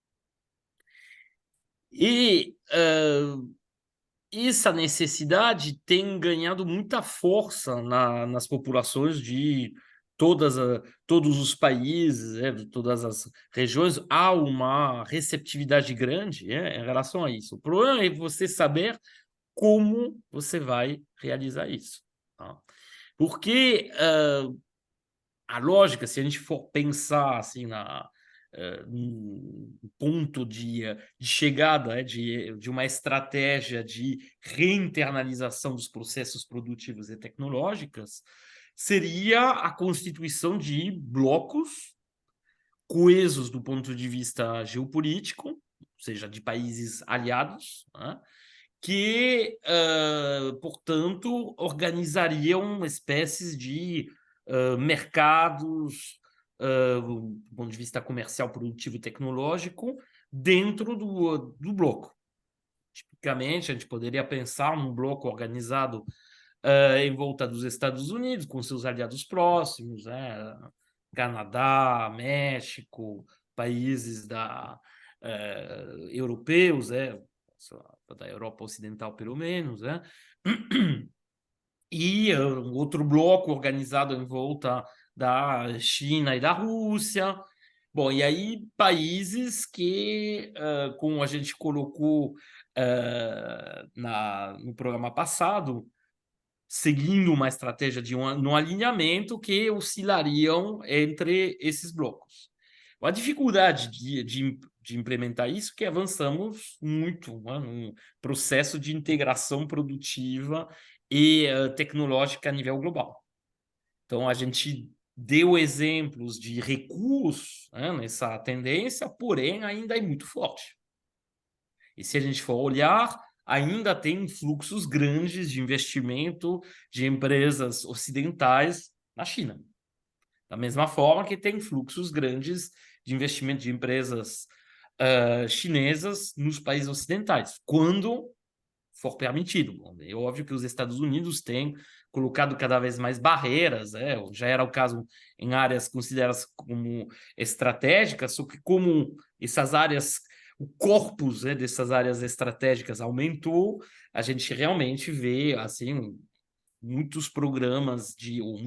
E essa necessidade tem ganhado muita força nas populações de todos os países, todas as regiões, há uma receptividade grande em relação a isso. O problema é você saber como você vai realizar isso. Tá? Porque a lógica, se a gente for pensar assim no ponto de chegada de uma estratégia de reinternalização dos processos produtivos e tecnológicos, seria a constituição de blocos coesos do ponto de vista geopolítico, ou seja, de países aliados, né? Que, portanto, organizariam espécies de mercados, do ponto de vista comercial, produtivo e tecnológico, dentro do bloco. Tipicamente, a gente poderia pensar num bloco organizado em volta dos Estados Unidos, com seus aliados próximos, Canadá, México, países europeus, da Europa Ocidental, pelo menos, e um outro bloco organizado em volta da China e da Rússia. Bom, e aí países que, como a gente colocou no programa passado, seguindo uma estratégia no alinhamento que oscilariam entre esses blocos. A dificuldade de implementar isso é que avançamos muito num processo de integração produtiva e tecnológica a nível global. Então, a gente deu exemplos de recuos nessa tendência, porém, ainda é muito forte. E se a gente for olhar, ainda tem fluxos grandes de investimento de empresas ocidentais na China. Da mesma forma que tem fluxos grandes de investimento de empresas chinesas nos países ocidentais, quando for permitido. Bom, é óbvio que os Estados Unidos têm colocado cada vez mais barreiras, já era o caso em áreas consideradas como estratégicas, só que como essas áreas, o corpus dessas áreas estratégicas aumentou, a gente realmente vê assim muitos programas ou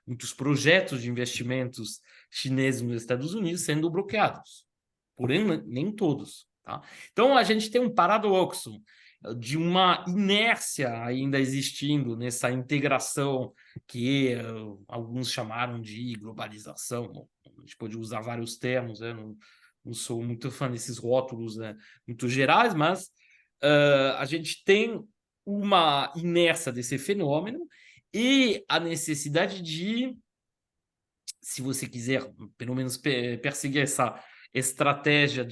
muitos projetos de investimentos chineses nos Estados Unidos sendo bloqueados, porém nem todos. Tá? Então a gente tem um paradoxo de uma inércia ainda existindo nessa integração que alguns chamaram de globalização. A gente pode usar vários termos, não sou muito fã desses rótulos muito gerais, mas a gente tem uma inércia desse fenômeno e a necessidade de, se você quiser, pelo menos perseguir essa estratégia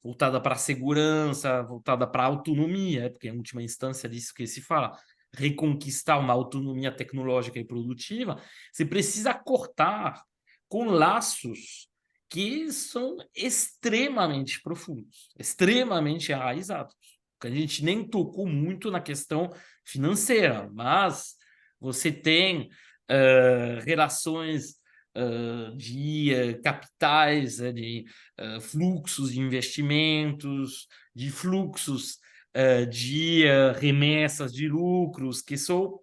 voltada para a segurança, voltada para a autonomia, porque em última instância é disso que se fala, reconquistar uma autonomia tecnológica e produtiva, você precisa cortar com laços que são extremamente profundos, extremamente enraizados. A gente nem tocou muito na questão financeira, mas você tem relações de capitais, de fluxos de investimentos, de fluxos de remessas de lucros, que são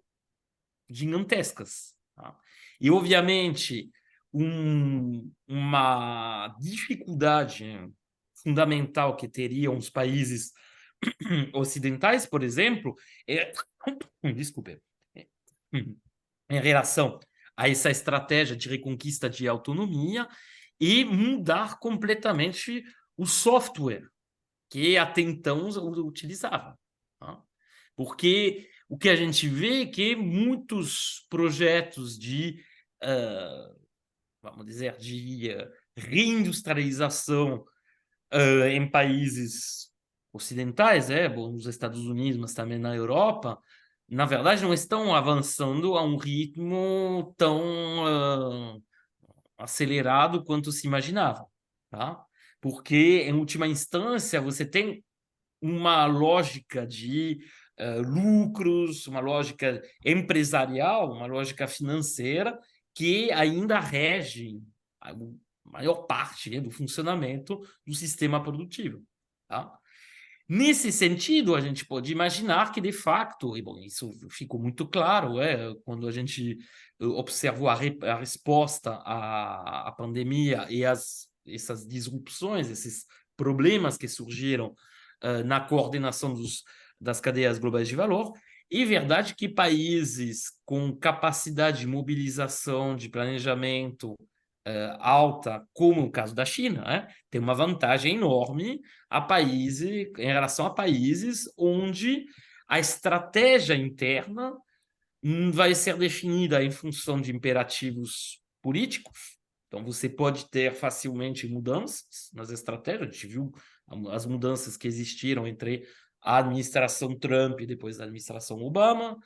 gigantescas. Tá? E, obviamente, uma dificuldade fundamental que teriam os países ocidentais, por exemplo, desculpe, em relação a essa estratégia de reconquista de autonomia e mudar completamente o software que até então utilizava. Tá? Porque o que a gente vê é que muitos projetos vamos dizer, de reindustrialização em países ocidentais, nos Estados Unidos, mas também na Europa, na verdade, não estão avançando a um ritmo tão acelerado quanto se imaginava, tá? Porque, em última instância, você tem uma lógica de lucros, uma lógica empresarial, uma lógica financeira que ainda rege a maior parte do funcionamento do sistema produtivo, tá? Nesse sentido, a gente pode imaginar que, de facto, e bom, isso ficou muito claro, quando a gente observou a resposta à pandemia e essas disrupções, esses problemas que surgiram na coordenação das cadeias globais de valor. É verdade que países com capacidade de mobilização, de planejamento alta, como o caso da China, tem uma vantagem enorme em relação a países onde a estratégia interna vai ser definida em função de imperativos políticos. Então, você pode ter facilmente mudanças nas estratégias. A gente viu as mudanças que existiram entre a administração Trump e depois a administração Obama.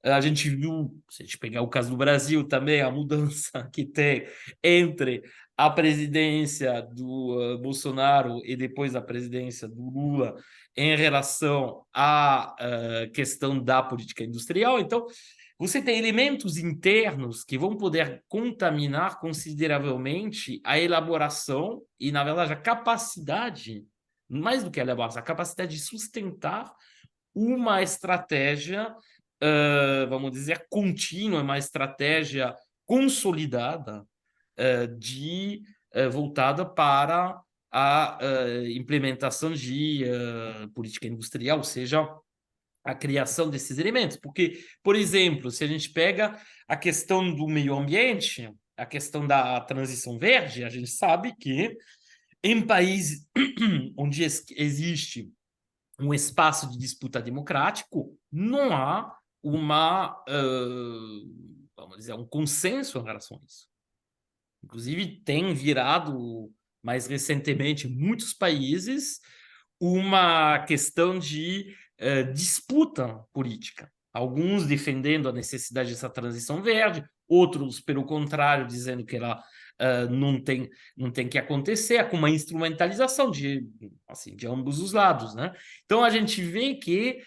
A gente viu, se a gente pegar o caso do Brasil também, a mudança que tem entre a presidência do Bolsonaro e depois a presidência do Lula em relação à questão da política industrial. Então, você tem elementos internos que vão poder contaminar consideravelmente a elaboração e, na verdade, a capacidade, mais do que a elaboração, a capacidade de sustentar uma estratégia, vamos dizer, contínua, uma estratégia consolidada voltada para a implementação de política industrial, ou seja, a criação desses elementos. Porque, por exemplo, se a gente pega a questão do meio ambiente, a questão da transição verde, a gente sabe que em países onde existe um espaço de disputa democrático, não há vamos dizer, um consenso em relação a isso. Inclusive, tem virado, mais recentemente, em muitos países, uma questão de disputa política. Alguns defendendo a necessidade dessa transição verde, outros, pelo contrário, dizendo que ela não tem que acontecer, com uma instrumentalização de ambos os lados, né? Então, a gente vê que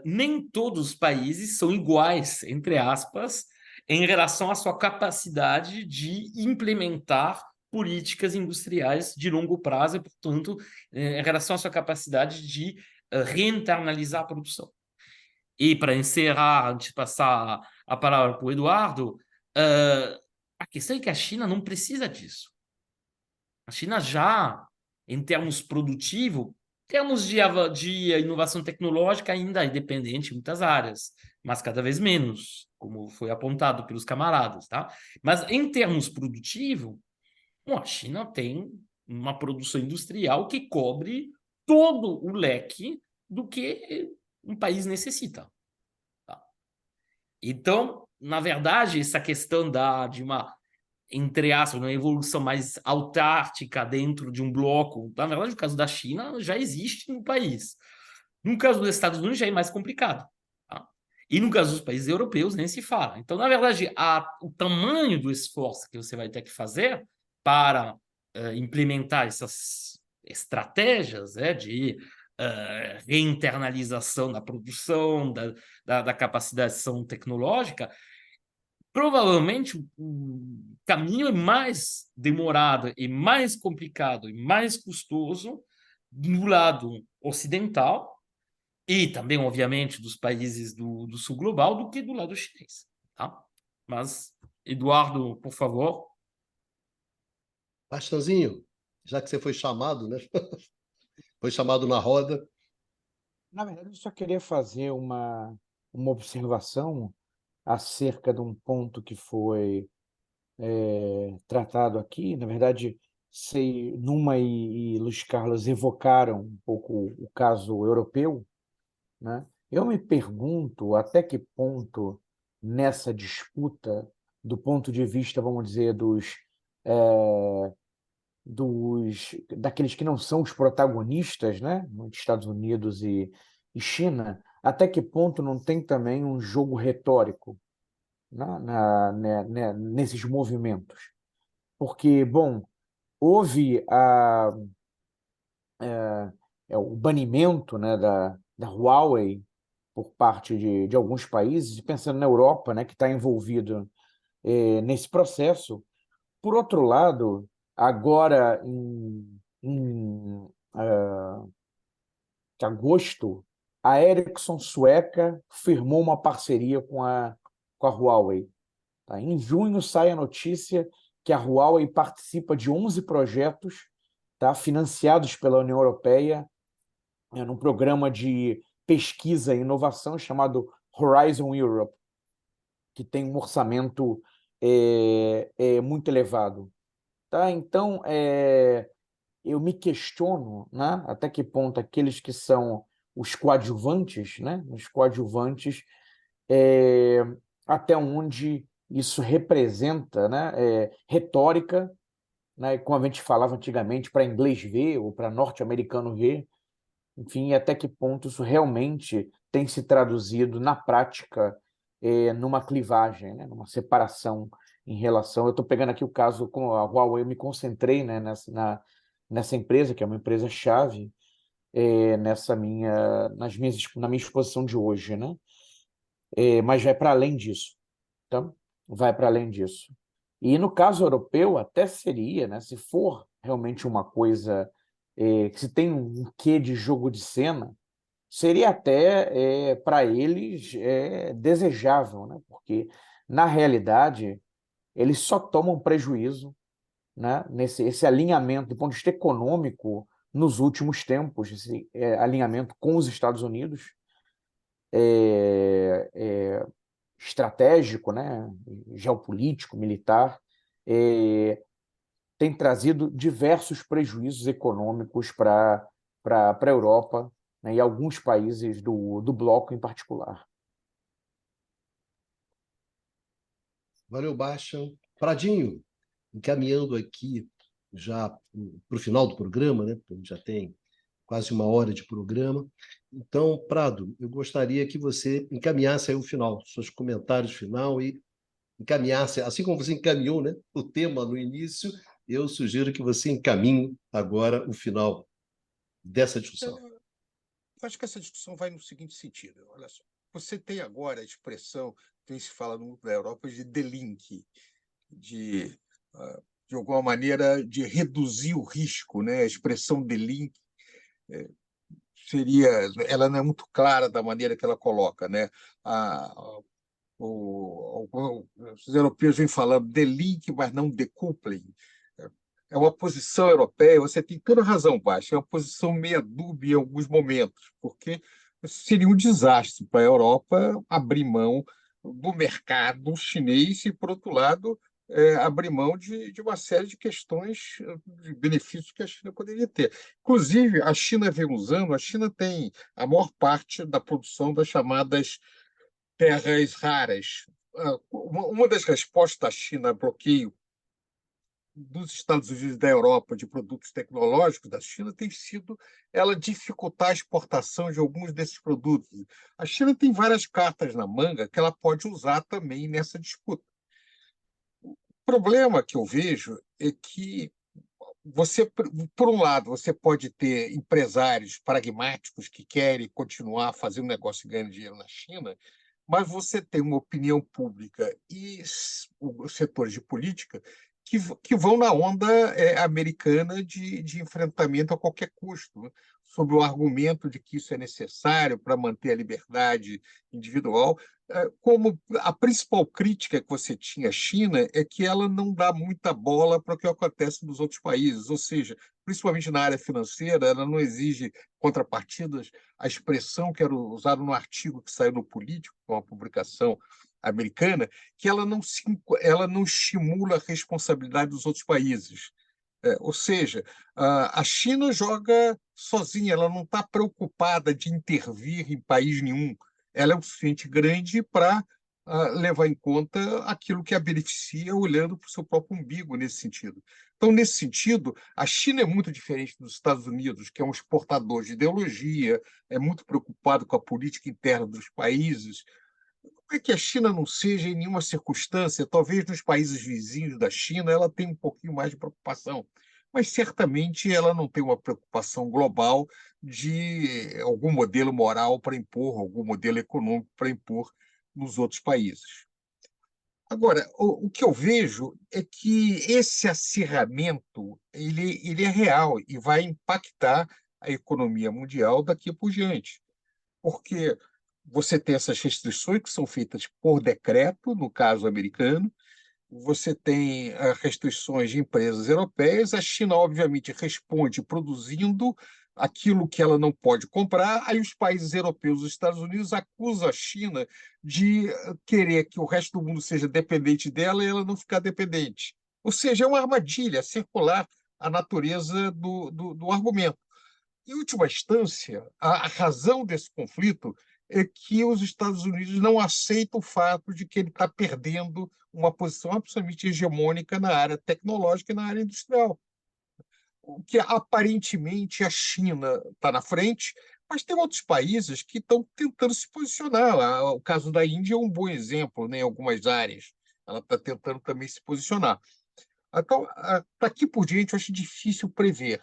nem todos os países são iguais, entre aspas, em relação à sua capacidade de implementar políticas industriais de longo prazo e, portanto, em relação à sua capacidade de reinternalizar a produção. E, para encerrar, antes de passar a palavra para o Eduardo, a questão é que a China não precisa disso. A China já, em termos produtivos, termos de inovação tecnológica, ainda é dependente em muitas áreas, mas cada vez menos, como foi apontado pelos camaradas, tá? Mas em termos produtivos, a China tem uma produção industrial que cobre todo o leque do que um país necessita. Tá? Então, na verdade, essa questão de uma, entre aspas, uma evolução mais autárquica dentro de um bloco, na verdade, no caso da China, já existe no país. No caso dos Estados Unidos, já é mais complicado. Tá? E no caso dos países europeus, nem se fala. Então, na verdade, o tamanho do esforço que você vai ter que fazer para implementar essas estratégias de reinternalização da produção, da capacitação tecnológica, provavelmente o caminho é mais demorado e mais complicado e mais custoso do lado ocidental e também, obviamente, dos países do sul global do que do lado chinês. Tá? Mas, Eduardo, por favor. Bastanzinho, já que você foi chamado, né? Foi chamado na roda. Na verdade, eu só queria fazer uma observação acerca de um ponto que foi tratado aqui. Na verdade, Numa e Luiz Carlos evocaram um pouco o caso europeu, né? Eu me pergunto até que ponto nessa disputa, do ponto de vista, vamos dizer, daqueles que não são os protagonistas, né, Estados Unidos e China, até que ponto não tem também um jogo retórico, né, nesses movimentos? Porque, bom, houve o banimento, né, da Huawei por parte de alguns países, e pensando na Europa, né, que está envolvido nesse processo. Por outro lado, agora de agosto, a Ericsson sueca firmou uma parceria com a Huawei. Tá? Em junho sai a notícia que a Huawei participa de 11 projetos, tá, financiados pela União Europeia, num programa de pesquisa e inovação chamado Horizon Europe, que tem um orçamento muito elevado. Tá? Então, eu me questiono, né, até que ponto aqueles que são os coadjuvantes, né, até onde isso representa, né, retórica, né, como a gente falava antigamente, para inglês ver ou para norte-americano ver, enfim, até que ponto isso realmente tem se traduzido na prática numa clivagem, né, numa separação em relação. Eu estou pegando aqui o caso com a Huawei, eu me concentrei, né, nessa empresa, que é uma empresa-chave, na minha exposição de hoje, né? Mas vai para além disso, tá? Vai para além disso. E no caso europeu, até seria, né, se for realmente uma coisa que se tem um quê de jogo de cena, seria até para eles desejável, né? Porque, na realidade, eles só tomam prejuízo, né, esse alinhamento do ponto de vista econômico nos últimos tempos, esse alinhamento com os Estados Unidos, estratégico, né, geopolítico, militar, tem trazido diversos prejuízos econômicos para a Europa, né, e alguns países do bloco em particular. Valeu, Baixa. Pradinho, encaminhando aqui já para o final do programa, né? A gente já tem quase uma hora de programa. Então, Prado, eu gostaria que você encaminhasse aí o final, seus comentários final e encaminhasse, assim como você encaminhou, né, o tema no início, eu sugiro que você encaminhe agora o final dessa discussão. Eu acho que essa discussão vai no seguinte sentido. Olha só, você tem agora a expressão que se fala no mundo da Europa de delink, de, de alguma maneira, de reduzir o risco, né? A expressão delink ela não é muito clara da maneira que ela coloca, né? Os europeus vêm falando delink, mas não decoupling. É uma posição europeia, você tem toda razão, Baixa, é uma posição meia dúbia em alguns momentos, porque seria um desastre para a Europa abrir mão do mercado chinês e, por outro lado, abrir mão de uma série de questões, de benefícios que a China poderia ter. Inclusive, a China a China tem a maior parte da produção das chamadas terras raras. Uma das respostas da China a bloqueio dos Estados Unidos e da Europa de produtos tecnológicos da China tem sido ela dificultar a exportação de alguns desses produtos. A China tem várias cartas na manga que ela pode usar também nessa disputa. O problema que eu vejo é que por um lado, você pode ter empresários pragmáticos que querem continuar fazendo negócio e ganhando dinheiro na China, mas você tem uma opinião pública e os setores de política que vão na onda americana de enfrentamento a qualquer custo, né? Sob o argumento de que isso é necessário para manter a liberdade individual. Como a principal crítica que você tinha à China é que ela não dá muita bola para o que acontece nos outros países, ou seja, principalmente na área financeira, ela não exige contrapartidas. A expressão que era usada no artigo que saiu no Político, que é uma publicação americana, que ela não estimula a responsabilidade dos outros países. Ou seja, a China joga sozinha, ela não está preocupada de intervir em país nenhum. Ela é o suficiente grande para levar em conta aquilo que a beneficia, olhando para o seu próprio umbigo nesse sentido. Então, nesse sentido, a China é muito diferente dos Estados Unidos, que é um exportador de ideologia, é muito preocupado com a política interna dos países. Não é que a China não seja, em nenhuma circunstância, talvez nos países vizinhos da China, ela tenha um pouquinho mais de preocupação, mas certamente ela não tem uma preocupação global de algum modelo moral para impor, algum modelo econômico para impor nos outros países. Agora, o que eu vejo é que esse acirramento ele é real e vai impactar a economia mundial daqui por diante. Porque você tem essas restrições que são feitas por decreto, no caso americano, você tem restrições de empresas europeias, a China, obviamente, responde produzindo aquilo que ela não pode comprar, aí os países europeus, os Estados Unidos, acusam a China de querer que o resto do mundo seja dependente dela e ela não ficar dependente. Ou seja, é uma armadilha circular a natureza do argumento. Em última instância, a razão desse conflito é que os Estados Unidos não aceitam o fato de que ele está perdendo uma posição absolutamente hegemônica na área tecnológica e na área industrial. O que aparentemente a China está na frente, mas tem outros países que estão tentando se posicionar. O caso da Índia é um bom exemplo, né, em algumas áreas. Ela está tentando também se posicionar. Então, daqui por diante, eu acho difícil prever.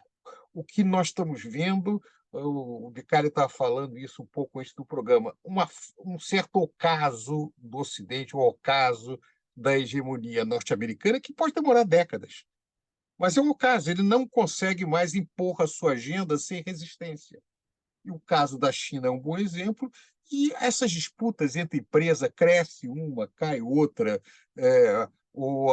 O que nós estamos vendo, o Vicário estava falando isso um pouco antes do programa, um certo ocaso do Ocidente, um ocaso da hegemonia norte-americana, que pode demorar décadas. Mas é um ocaso, ele não consegue mais impor a sua agenda sem resistência. E o caso da China é um bom exemplo, e essas disputas entre empresas, cresce uma, cai outra,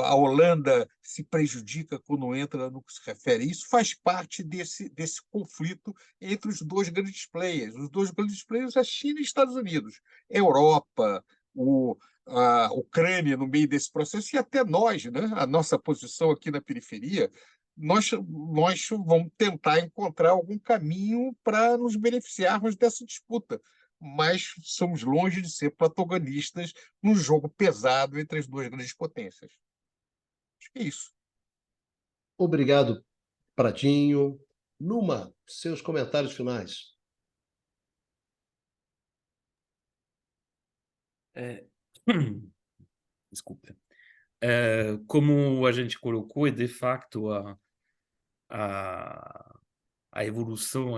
a Holanda se prejudica quando entra no que se refere a isso, faz parte desse conflito entre os dois grandes players. Os dois grandes players, a China e os Estados Unidos. A Europa, a Ucrânia no meio desse processo, e até nós, né? A nossa posição aqui na periferia, nós vamos tentar encontrar algum caminho para nos beneficiarmos dessa disputa, mas somos longe de ser protagonistas num jogo pesado entre as duas grandes potências. Acho que é isso. Obrigado, Pradinho. Numa, seus comentários finais. Desculpa. Como a gente colocou, é de facto a evolução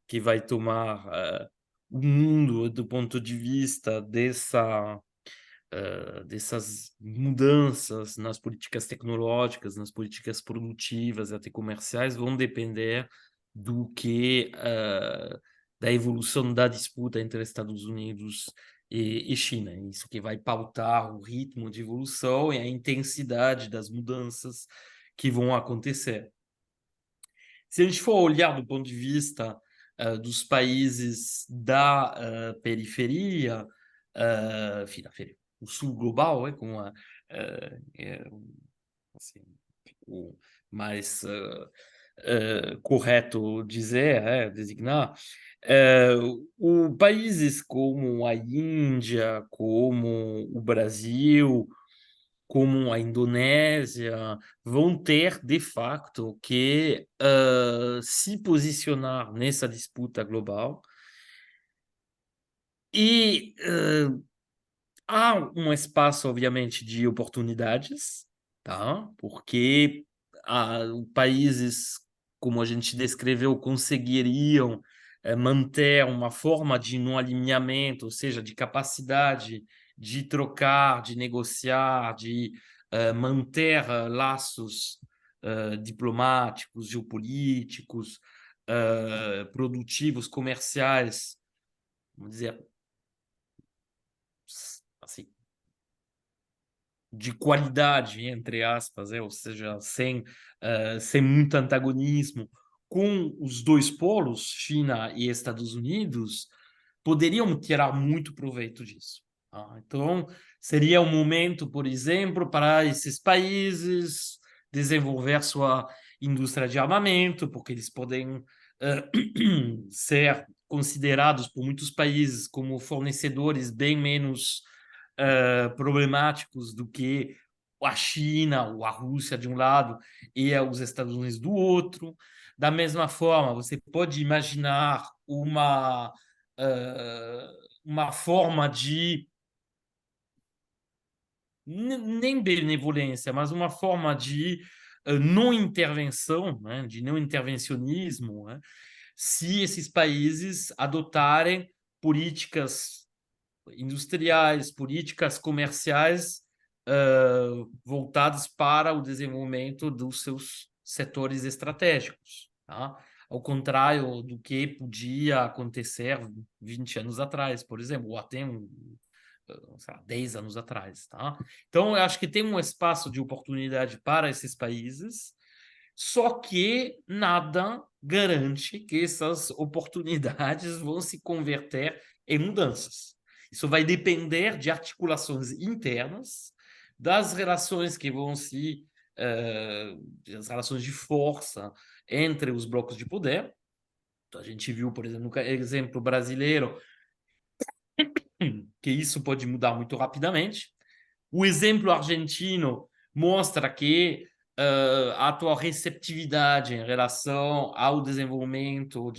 que vai tomar o mundo do ponto de vista dessas mudanças nas políticas tecnológicas, nas políticas produtivas, até comerciais, vão depender da evolução da disputa entre Estados Unidos e China. Isso que vai pautar o ritmo de evolução e a intensidade das mudanças que vão acontecer. Se a gente for olhar do ponto de vista dos países da periferia, enfim, o sul global, como assim, o mais correto dizer, designar, países como a Índia, como o Brasil, como a Indonésia, vão ter, de facto, que se posicionar nessa disputa global. E há um espaço, obviamente, de oportunidades, tá? Porque países, como a gente descreveu, conseguiriam manter uma forma de não alinhamento, ou seja, de capacidade de trocar, de negociar, de manter laços diplomáticos, geopolíticos, produtivos, comerciais, vamos dizer, assim, de qualidade, entre aspas, ou seja, sem muito antagonismo, com os dois polos, China e Estados Unidos, poderiam tirar muito proveito disso. Tá? Então, seria um momento, por exemplo, para esses países desenvolver sua indústria de armamento, porque eles podem ser considerados por muitos países como fornecedores bem menos problemáticos do que a China ou a Rússia de um lado e os Estados Unidos do outro. Da mesma forma, você pode imaginar uma forma de nem benevolência, mas uma forma de não intervenção, né, de não intervencionismo, né, se esses países adotarem políticas industriais, políticas comerciais voltadas para o desenvolvimento dos seus setores estratégicos. Tá? ao contrário do que podia acontecer 20 anos atrás, por exemplo, ou até sei lá, 10 anos atrás, tá? Então, eu acho que tem um espaço de oportunidade para esses países, só que nada garante que essas oportunidades vão se converter em mudanças. Isso vai depender de articulações internas, das relações que vão se as relações de força entre os blocos de poder. A gente viu, por exemplo, no exemplo brasileiro, que isso pode mudar muito rapidamente. O exemplo argentino mostra que a atual receptividade em relação ao desenvolvimento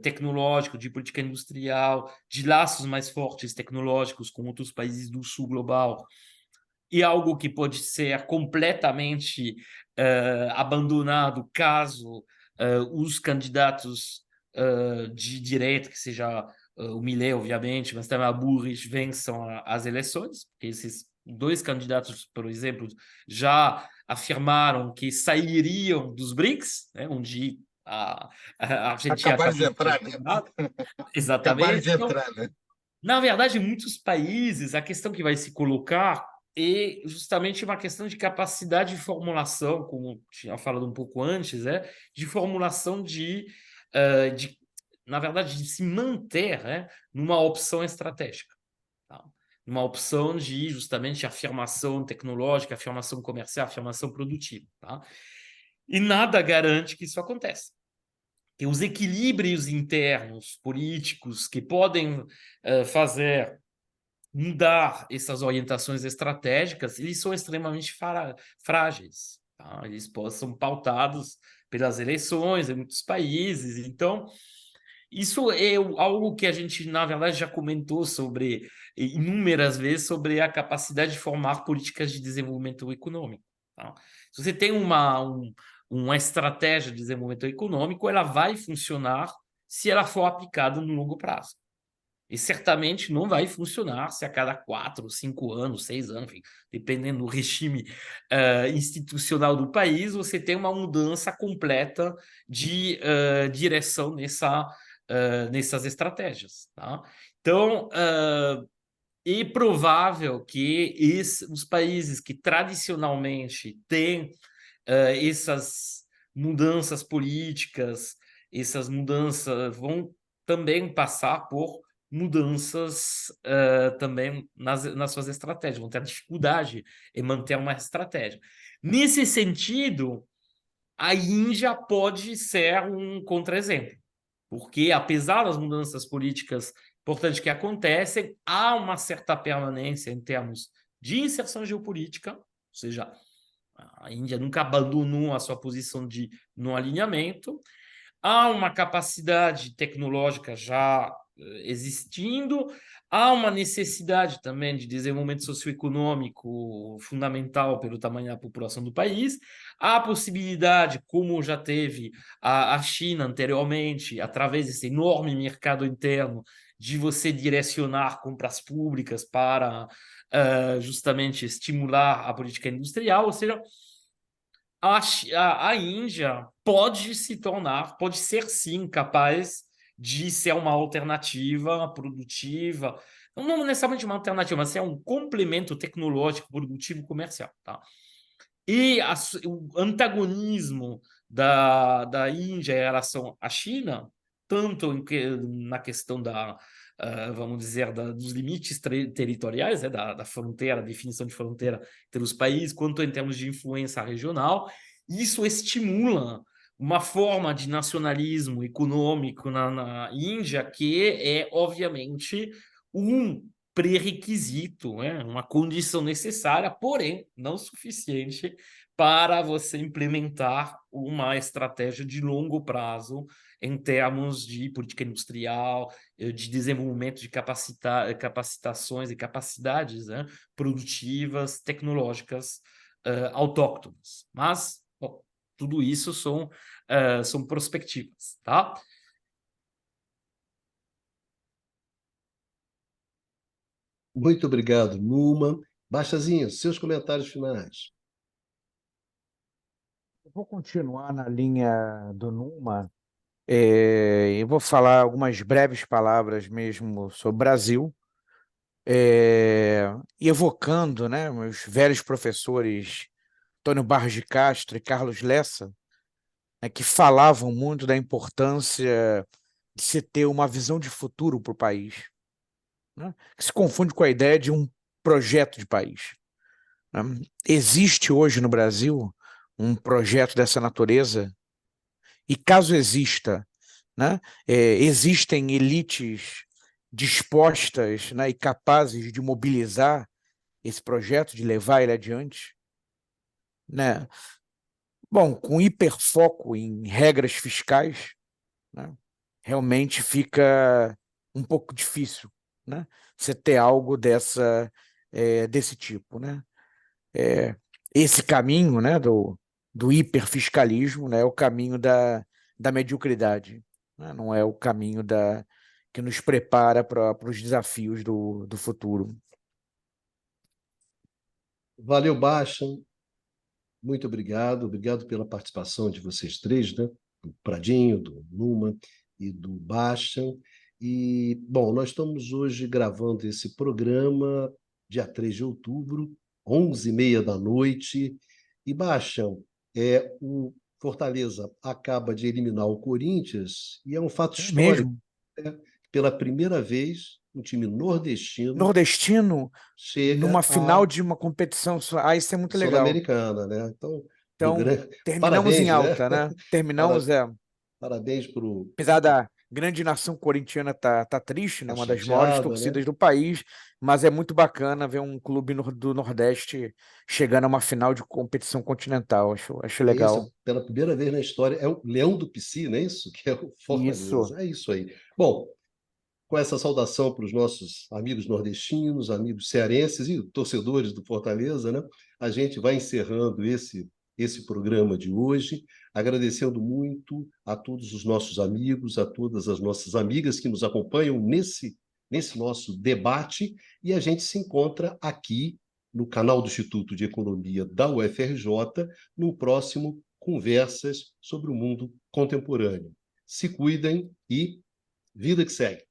tecnológico, de política industrial, de laços mais fortes tecnológicos com outros países do sul global, é algo que pode ser completamente abandonado caso os candidatos de direita, que seja o Milei, obviamente, mas também a Burris, vençam as eleições, porque esses dois candidatos, por exemplo, já afirmaram que sairiam dos BRICS, né, onde a Argentina Acabaram de entrar, né? Acabaram Exatamente. de Então, entrar, né? na verdade, em muitos países, a questão que vai se colocar é justamente uma questão de capacidade de formulação, como tinha falado um pouco antes, de formulação na verdade, de se manter, numa opção estratégica. Tá? Uma opção de, justamente, afirmação tecnológica, afirmação comercial, afirmação produtiva. Tá? E nada garante que isso aconteça. Que os equilíbrios internos políticos que podem fazer mudar essas orientações estratégicas, eles são extremamente frágeis. Tá? Eles são pautados pelas eleições em muitos países. Então, isso é algo que a gente, na verdade, já comentou sobre inúmeras vezes sobre a capacidade de formar políticas de desenvolvimento econômico. Tá? Se você tem uma estratégia de desenvolvimento econômico, ela vai funcionar se ela for aplicada no longo prazo. E certamente não vai funcionar se a cada 4, 5 anos, 6 anos, enfim, dependendo do regime institucional do país, você tem uma mudança completa de direção nessas estratégias. Tá? Então, é provável que os países que tradicionalmente têm essas mudanças políticas, essas mudanças vão também passar por mudanças também nas suas estratégias, vão ter dificuldade em manter uma estratégia. Nesse sentido, a Índia pode ser um contra-exemplo, porque apesar das mudanças políticas importantes que acontecem, há uma certa permanência em termos de inserção geopolítica, ou seja, a Índia nunca abandonou a sua posição de não alinhamento, há uma capacidade tecnológica já existindo, há uma necessidade também de desenvolvimento socioeconômico fundamental pelo tamanho da população do país, há a possibilidade, como já teve a China anteriormente, através desse enorme mercado interno, de você direcionar compras públicas para justamente estimular a política industrial, ou seja, a Índia pode ser sim capaz de ser uma alternativa produtiva, não necessariamente uma alternativa, mas ser um complemento tecnológico, produtivo, comercial. Tá? E o antagonismo da Índia em relação à China, tanto na questão vamos dizer, dos limites territoriais, da fronteira, definição de fronteira entre os países, quanto em termos de influência regional, isso estimula uma forma de nacionalismo econômico na Índia que é, obviamente, um pré-requisito, uma condição necessária, porém não suficiente para você implementar uma estratégia de longo prazo em termos de política industrial, de desenvolvimento de capacitações e capacidades produtivas, tecnológicas autóctonas. Mas, bom, tudo isso são perspectivas, tá? Muito obrigado, Numa. Bastazinha, seus comentários finais. Eu vou continuar na linha do Numa Eu vou falar algumas breves palavras mesmo sobre o Brasil, evocando, né, meus velhos professores Antônio Barros de Castro e Carlos Lessa, né, que falavam muito da importância de se ter uma visão de futuro para o país, né, que se confunde com a ideia de um projeto de país, né? Existe hoje no Brasil um projeto dessa natureza? E caso exista, né, existem elites dispostas, né, e capazes de mobilizar esse projeto, de levar ele adiante, né? Bom, com hiperfoco em regras fiscais, né, realmente fica um pouco difícil, né, você ter algo desse tipo, né? Esse caminho, né, do hiperfiscalismo, né, é o caminho da mediocridade, né? Não é o caminho que nos prepara para os desafios do futuro. Valeu, Baixa. Muito obrigado. Obrigado pela participação de vocês três, né? Do Pradinho, do Numa e do Baixa. E, bom, nós estamos hoje gravando esse programa, dia 3 de outubro, 11h30 da noite. E, Baixa, o Fortaleza acaba de eliminar o Corinthians e é um fato É histórico, mesmo. né? Pela primeira vez, um time nordestino Nordestino numa chega final à de uma competição, isso é muito legal. Sul-Americana, né? Então, Então, terminamos em parabéns, né? alta, né? Terminamos, Para- Parabéns para o apesar da grande nação corintiana tá triste, né? Uma das maiores chateada, né? torcidas do país, mas é muito bacana ver um clube do Nordeste chegando a uma final de competição continental. Acho É isso, legal. pela primeira vez na história, é o Leão do Pici, não é isso? Que é o Isso. Fortaleza. É isso aí. Bom, com essa saudação para os nossos amigos nordestinos, amigos cearenses e torcedores do Fortaleza, né? A gente vai encerrando esse programa de hoje, agradecendo muito a todos os nossos amigos, a todas as nossas amigas que nos acompanham nesse nosso debate, e a gente se encontra aqui no canal do Instituto de Economia da UFRJ, no próximo Conversas sobre o Mundo Contemporâneo. Se cuidem e vida que segue.